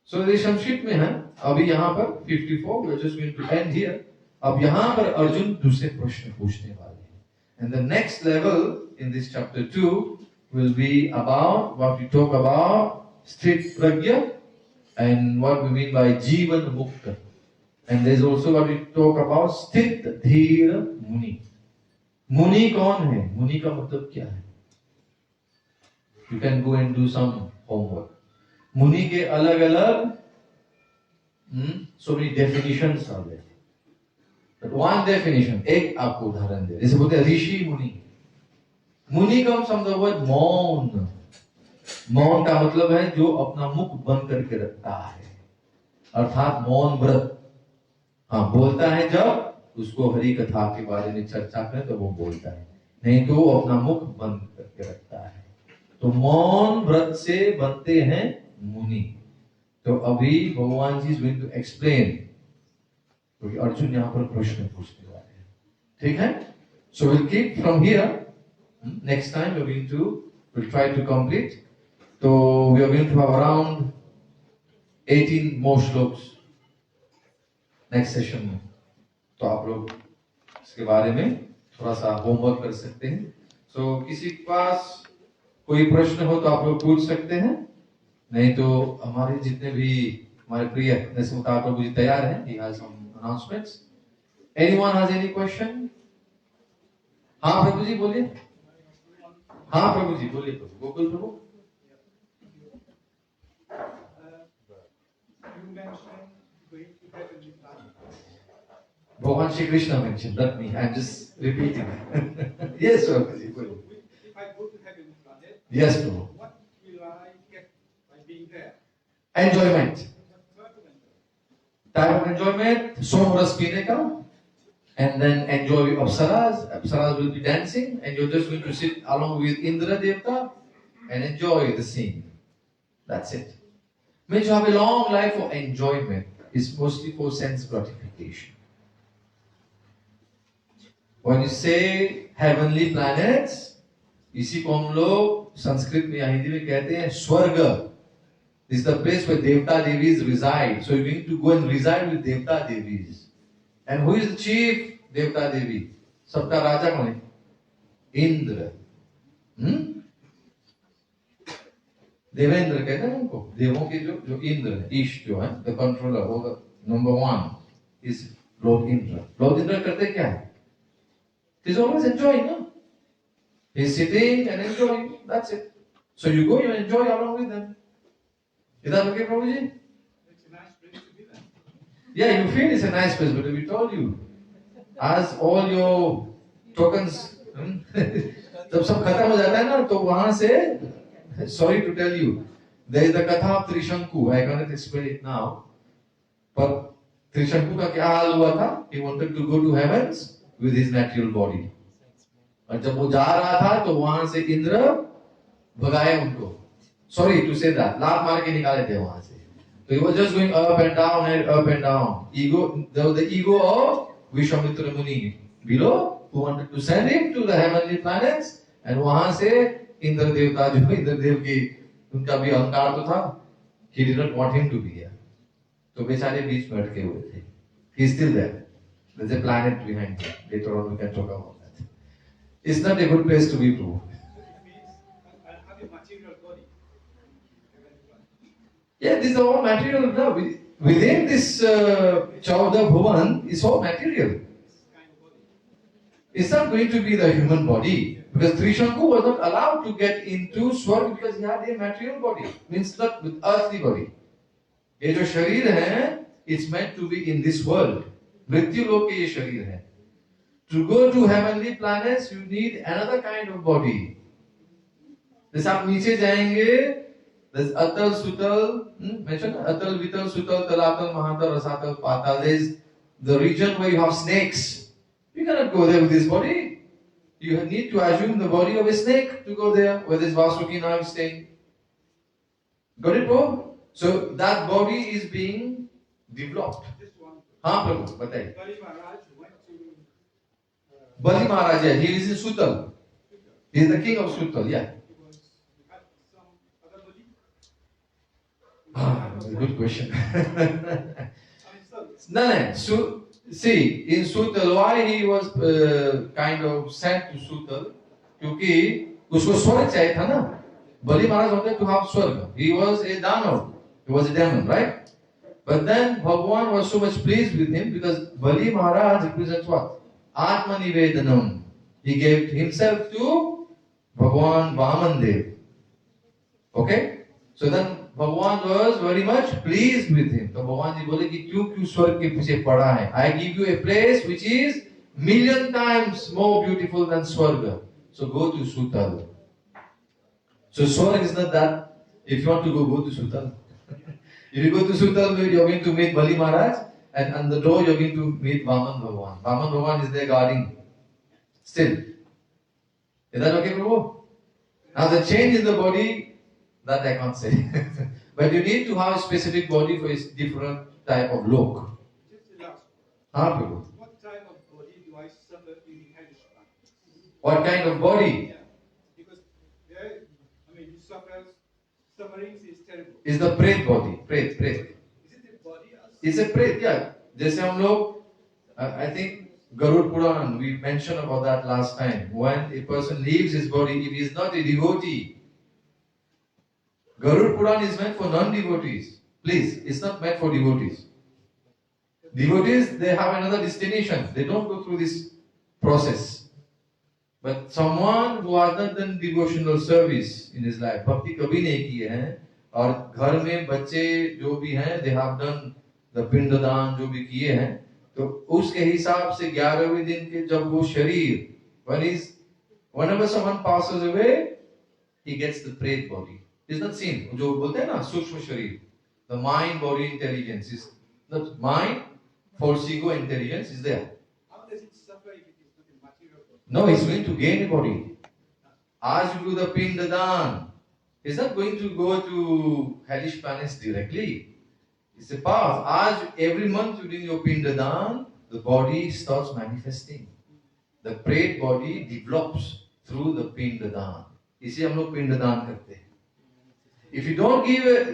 So ये संक्षिप्त में है. अभी यहाँ पर 54, we are just going to end here. अब यहाँ पर अर्जुन दूसरे प्रश्न पूछने वाले हैं. And the next level in this chapter 2 will be about what we talk about sthit pragya and what we mean by jivan mukta. And there is also what we talk about sthit dhira muni. मुनि कौन है? मुनि का मतलब क्या है? You can go and do some homework. मुनि के अलग अलग so many definitions are there. But one definition, एक आपको उदाहरण दे. जैसे बोलते हैं ऋषि मुनि. मुनि comes from the word मौन. मौन का मतलब है जो अपना मुख बंद करके रखता है, अर्थात मौन व्रत. हाँ, बोलता है जब उसको हरि कथा के बारे में चर्चा करें तो वो बोलता है, नहीं तो वो अपना मुख बंद करके रखता है. तो मौन व्रत से बनते हैं मुनि. तो अभी भगवान जी गोइंग टू एक्सप्लेन, क्योंकि अर्जुन यहाँ पर प्रश्न पूछने वाले हैं. ठीक है? So will keep from here. Next time we are going to will try to complete. तो we are going to have around 18 more shlokas next session में. तो आप लोग इसके बारे में थोड़ा सा होमवर्क कर सकते हैं. सो किसी के पास कोई प्रश्न हो तो आप लोग पूछ सकते हैं, नहीं तो हमारे जितने भी हमारे प्रिय नसीमुद्दीन प्रभु जी तैयार हैं. He has some announcements. Anyone has any question? हाँ प्रभु जी बोलिए. हाँ प्रभु जी बोलिए. गोकुल प्रभु. you mentioned going to heavenly planet. Bhagavan Shri Krishna mentioned, not me. I'm just repeating. Yes, Swamiji. So if I go to heavenly planet, Yes, Prabhu. what will I get by being there? Enjoyment. What type Type of enjoyment? of enjoyment, Somras पीने का, and then enjoy Apsaras. Apsaras will be dancing, and you're just going to sit along with Indra Devta and enjoy the scene. That's it. Means you have a long life for enjoyment. It's mostly for sense gratification. When you say heavenly planets, इसी को हम लोग संस्कृत में या हिंदी में कहते हैं स्वर्ग. This is the place where Devta Devis reside. So you're going to go and reside with Devta Devis. And who is the chief Devta Devi? सबका राजा कौन है? इंद्र. देवेंद्र कहते हैं उनको. देवों के जो इंद्र है, ईश जो है, the controller, वो the number one is Lord Indra. Lord Indra करते क्या है? He's always enjoying, no? He's sitting and enjoying. That's it. So you go, you enjoy along with them. Is that okay, Prabhuji? It's a nice place to be there. Yeah, you feel it's a nice place, but we told you, as all your tokens, जब सब खत्म हो जाता है ना, तो वहां से, sorry to tell you, there is the katha of Trishanku. I cannot explain it now. But Trishanku का क्या हाल हुआ था? He wanted to go to heavens with his natural body. और जब वो जा रहा था, तो वहां से इंद्र भगाए उनको. Sorry to say that. लात मार के निकाले थे वहां से. So he was just going up and down and up and down. Ego, there was the ego of Vishwamitra Muni below, who wanted to send him to the heavenly planets, and वहां से इंद्र देवता जो इंद्र देव की उनका भी अहंकार तो था. He did not want him to be here. तो बेचारे बीच में अटके हुए थे. He is still there. There's a planet behind him. Later on we can talk about that. It's not a good place to be true. It means I have a material body. Yeah, this is all material. No? Within this Chauda Bhuvan is all material. This kind of body. It's not going to be the human body. Because Trishanku was not allowed to get into Swarg because he had a material body. Means not with earthly body. ये जो शरीर है, it's meant to be in this world. मृत्यु लोक के ये शरीर है. To go to heavenly planets, you need another kind of body. जैसे आप नीचे जाएंगे, there's Atal Sutal, mention Atal Vital Sutal Talatal Mahatal Rasatal Patal. There's the region where you have snakes. You cannot go there with this body. You need to assume the body of a snake to go there, where this Vasuki now is staying. Got it, bro? So that body is being developed. This one. हाँ प्रभु बताइए. Bali Maharaj went to Bali Maharaj, yeah, he is in Sutal. He is the king of Sutal, yeah. he had some other body. Good question. So No. See, in Sutal, why he was kind of sent to Sutal? क्योंकि उसको स्वर्ग चाहिए था ना. Bali Maharaj wanted to have swarga. He was a Danav. He was a demon, right? But then Bhagwan was so much pleased with him because Bali Maharaj represents what? Atmanivedanam. He gave himself to Bhagwan Vaman Dev. Okay? So then Bhagwan was very much pleased with him. So Bhagwan ji बोले कि क्यों स्वर्ग के पीछे पड़ा है? I give you a place which is million times more beautiful than Swarga. So go to Sutal. So Swarg is not that. If you want to go to Sutal. If you go to Sutal, you're going to meet Bali Maharaj, and on the door you're going to meet Vaman Bhagwan. Vaman Bhagwan is there guarding. Still. Is that okay, Prabhu? Now the change in the body, that I can't say. But you need to have a specific body for a different type of look. just the last one. Huh, Prabhu? What type of body do I suffer in hellish planet? What kind of body? Yeah. Because there, you suffer. Sufferings is terrible. Is the pret body. Pret. Is it a body also? It's a pret, yeah. जैसे हम लोग, I think Garud Puran, we mentioned about that last time. When a person leaves his body, if he is not a devotee, Garud Puran is meant for non-devotees. Please, it's not meant for devotees. Devotees, they have another destination. They don't go through this process. But someone who has not done devotional service in his life, bhakti kabhi nahi ki hai, और घर में बच्चे जो भी हैं they have done the पिंडदान जो भी किए हैं, तो उसके हिसाब से 11वें दिन के जब वो शरीर whenever someone passes away, he gets the prayed body. Is not seen. जो बोलते हैं ना सूक्ष्म शरीर, the mind body intelligence is the mind, force ego intelligence is there. How does it suffer if it is not a material body? No, he's going to gain a body. As you do the pindadan, he's not going to go to hellish planets directly. It's a path. As every month you do your pindadan, the body starts manifesting. The prayed body develops through the pindadan. इसे हम लोग पिंडदान करते हैं. If you don't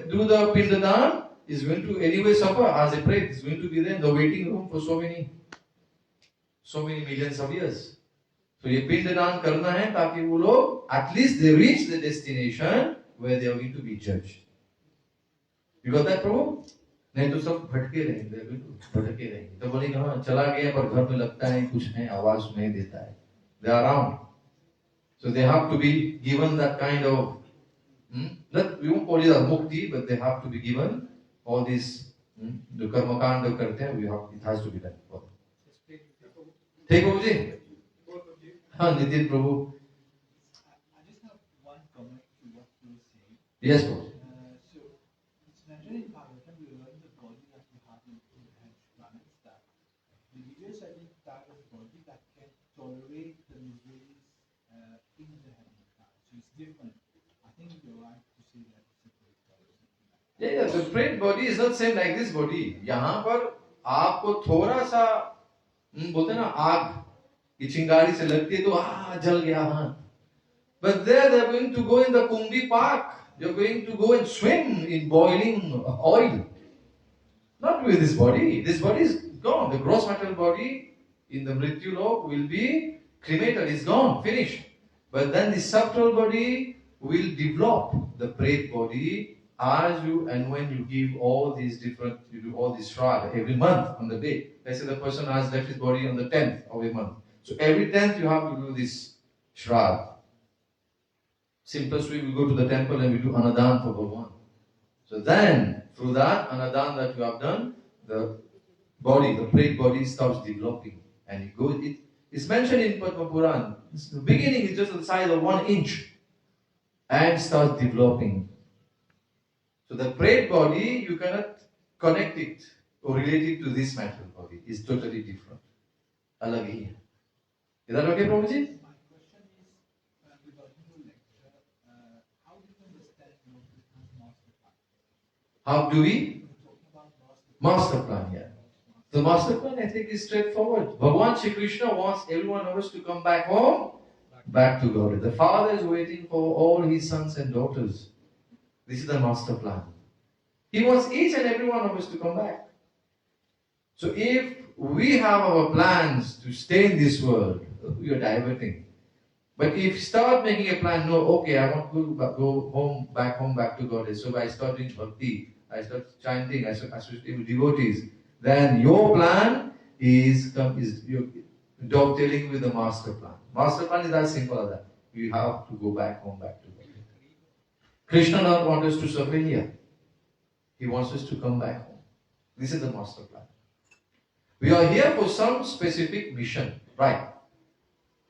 do the pindadan, is going to anyway suffer as a prey. It's going to be there in the waiting room for so many millions of years. So ये पिंडदान करना है ताकि वो लोग at least they reach the destination where they are going to be judged. You got that, Prabhu? नहीं तो सब भटके रहेंगे, भटके रहेंगे. तो बोलेंगे हाँ चला गया पर घर में लगता है कुछ है, आवाज नहीं देता है. They are around. So they have to be given that kind of, we won't call it a mukti, but they have to be given all this, जो कर्मकांड करते हैं, it has to be done. ठीक बाबू जी? हाँ नितिन प्रभु. I just have one comment to what you were saying. Yes, Prabhu. So it's mentioned in Bhagavatam, we learn the body that we have in the hellish planets, that the believers are in that of body that can tolerate the miseries in the heavenly planet. So it's different. I think you're right to say that it's a great body. Yeah, the prayed body is not same like this body. यहाँ पर आपको थोड़ा सा बोलते हैं ना आग की चिंगारी से लगती है तो जल गया हाँ. But there they are going to go in the Kumbi Park. You're going to go and swim in boiling oil. Not with this body. This body is gone. The gross material body in the Mrityu Lok will be cremated. It's gone, finished. But then the subtle body will develop the prayed body as you and when you give all these different, you do all this shraddha every month on the day. Let's say the person has left his body on the 10th of a month. So every 10th you have to do this shraddha. Simplest way, we go to the temple and we do anadan for Bhagavan. So then, through that anadan that you have done, the body, the prayed body starts developing. And it's mentioned in Padma Puran. The beginning is just the size of 1 inch and starts developing. So the prayed body, you cannot connect it or relate it to this material body. It's totally different. Alag hi hai. Is that okay, Prabhuji? My question is, regarding your lecture, how do you understand what becomes master plan? How do we? We're talking about Master plan, yeah. The master plan, I think, is straightforward. Bhagavan Shri Krishna wants every one of us to come back home, back to God. The Father is waiting for all his sons and daughters. This is the master plan. He wants each and every one of us to come back. So if we have our plans to stay in this world, we are diverting. But if you start making a plan, no, okay, I want to go home, back to God. So I start doing bhakti, I start chanting, I start associating with devotees. Then your plan is dovetailing with the master plan. Master plan is as simple as that. You have to go back home, back to God. Krishna doesn't want us to suffer here. He wants us to come back home. This is the master plan. We are here for some specific mission, right?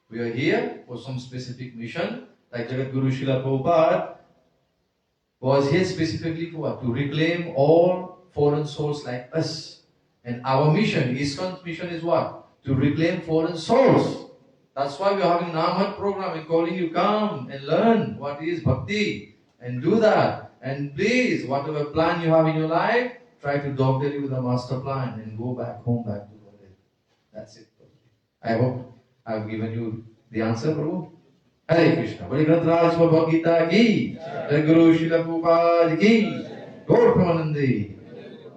We are here for some specific mission. Like Jagat Guru Srila Prabhupada was here specifically for what? To reclaim all foreign souls like us. And our mission, ISKCON's mission is what? To reclaim foreign souls. That's why we are having Namhat program and calling you come and learn what is bhakti and do that. And please, whatever plan you have in your life, try to dovetail with the master plan and go back home, back to God. That's it. I hope I've given you the answer, Prabhu. Hare Krishna. Bali Grantaraj Bhagavad Gita ki, Jai Guru Srila Prabhupada ki, Gaur Pramanande.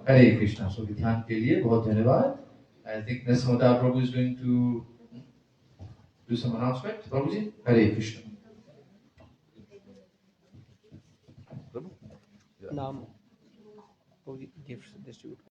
Hare Krishna. So ध्यान के लिए बहुत धन्यवाद. I think Nasamata Prabhu is going to do some announcement. Prabhuji, Hare Krishna. नाम गifts distribute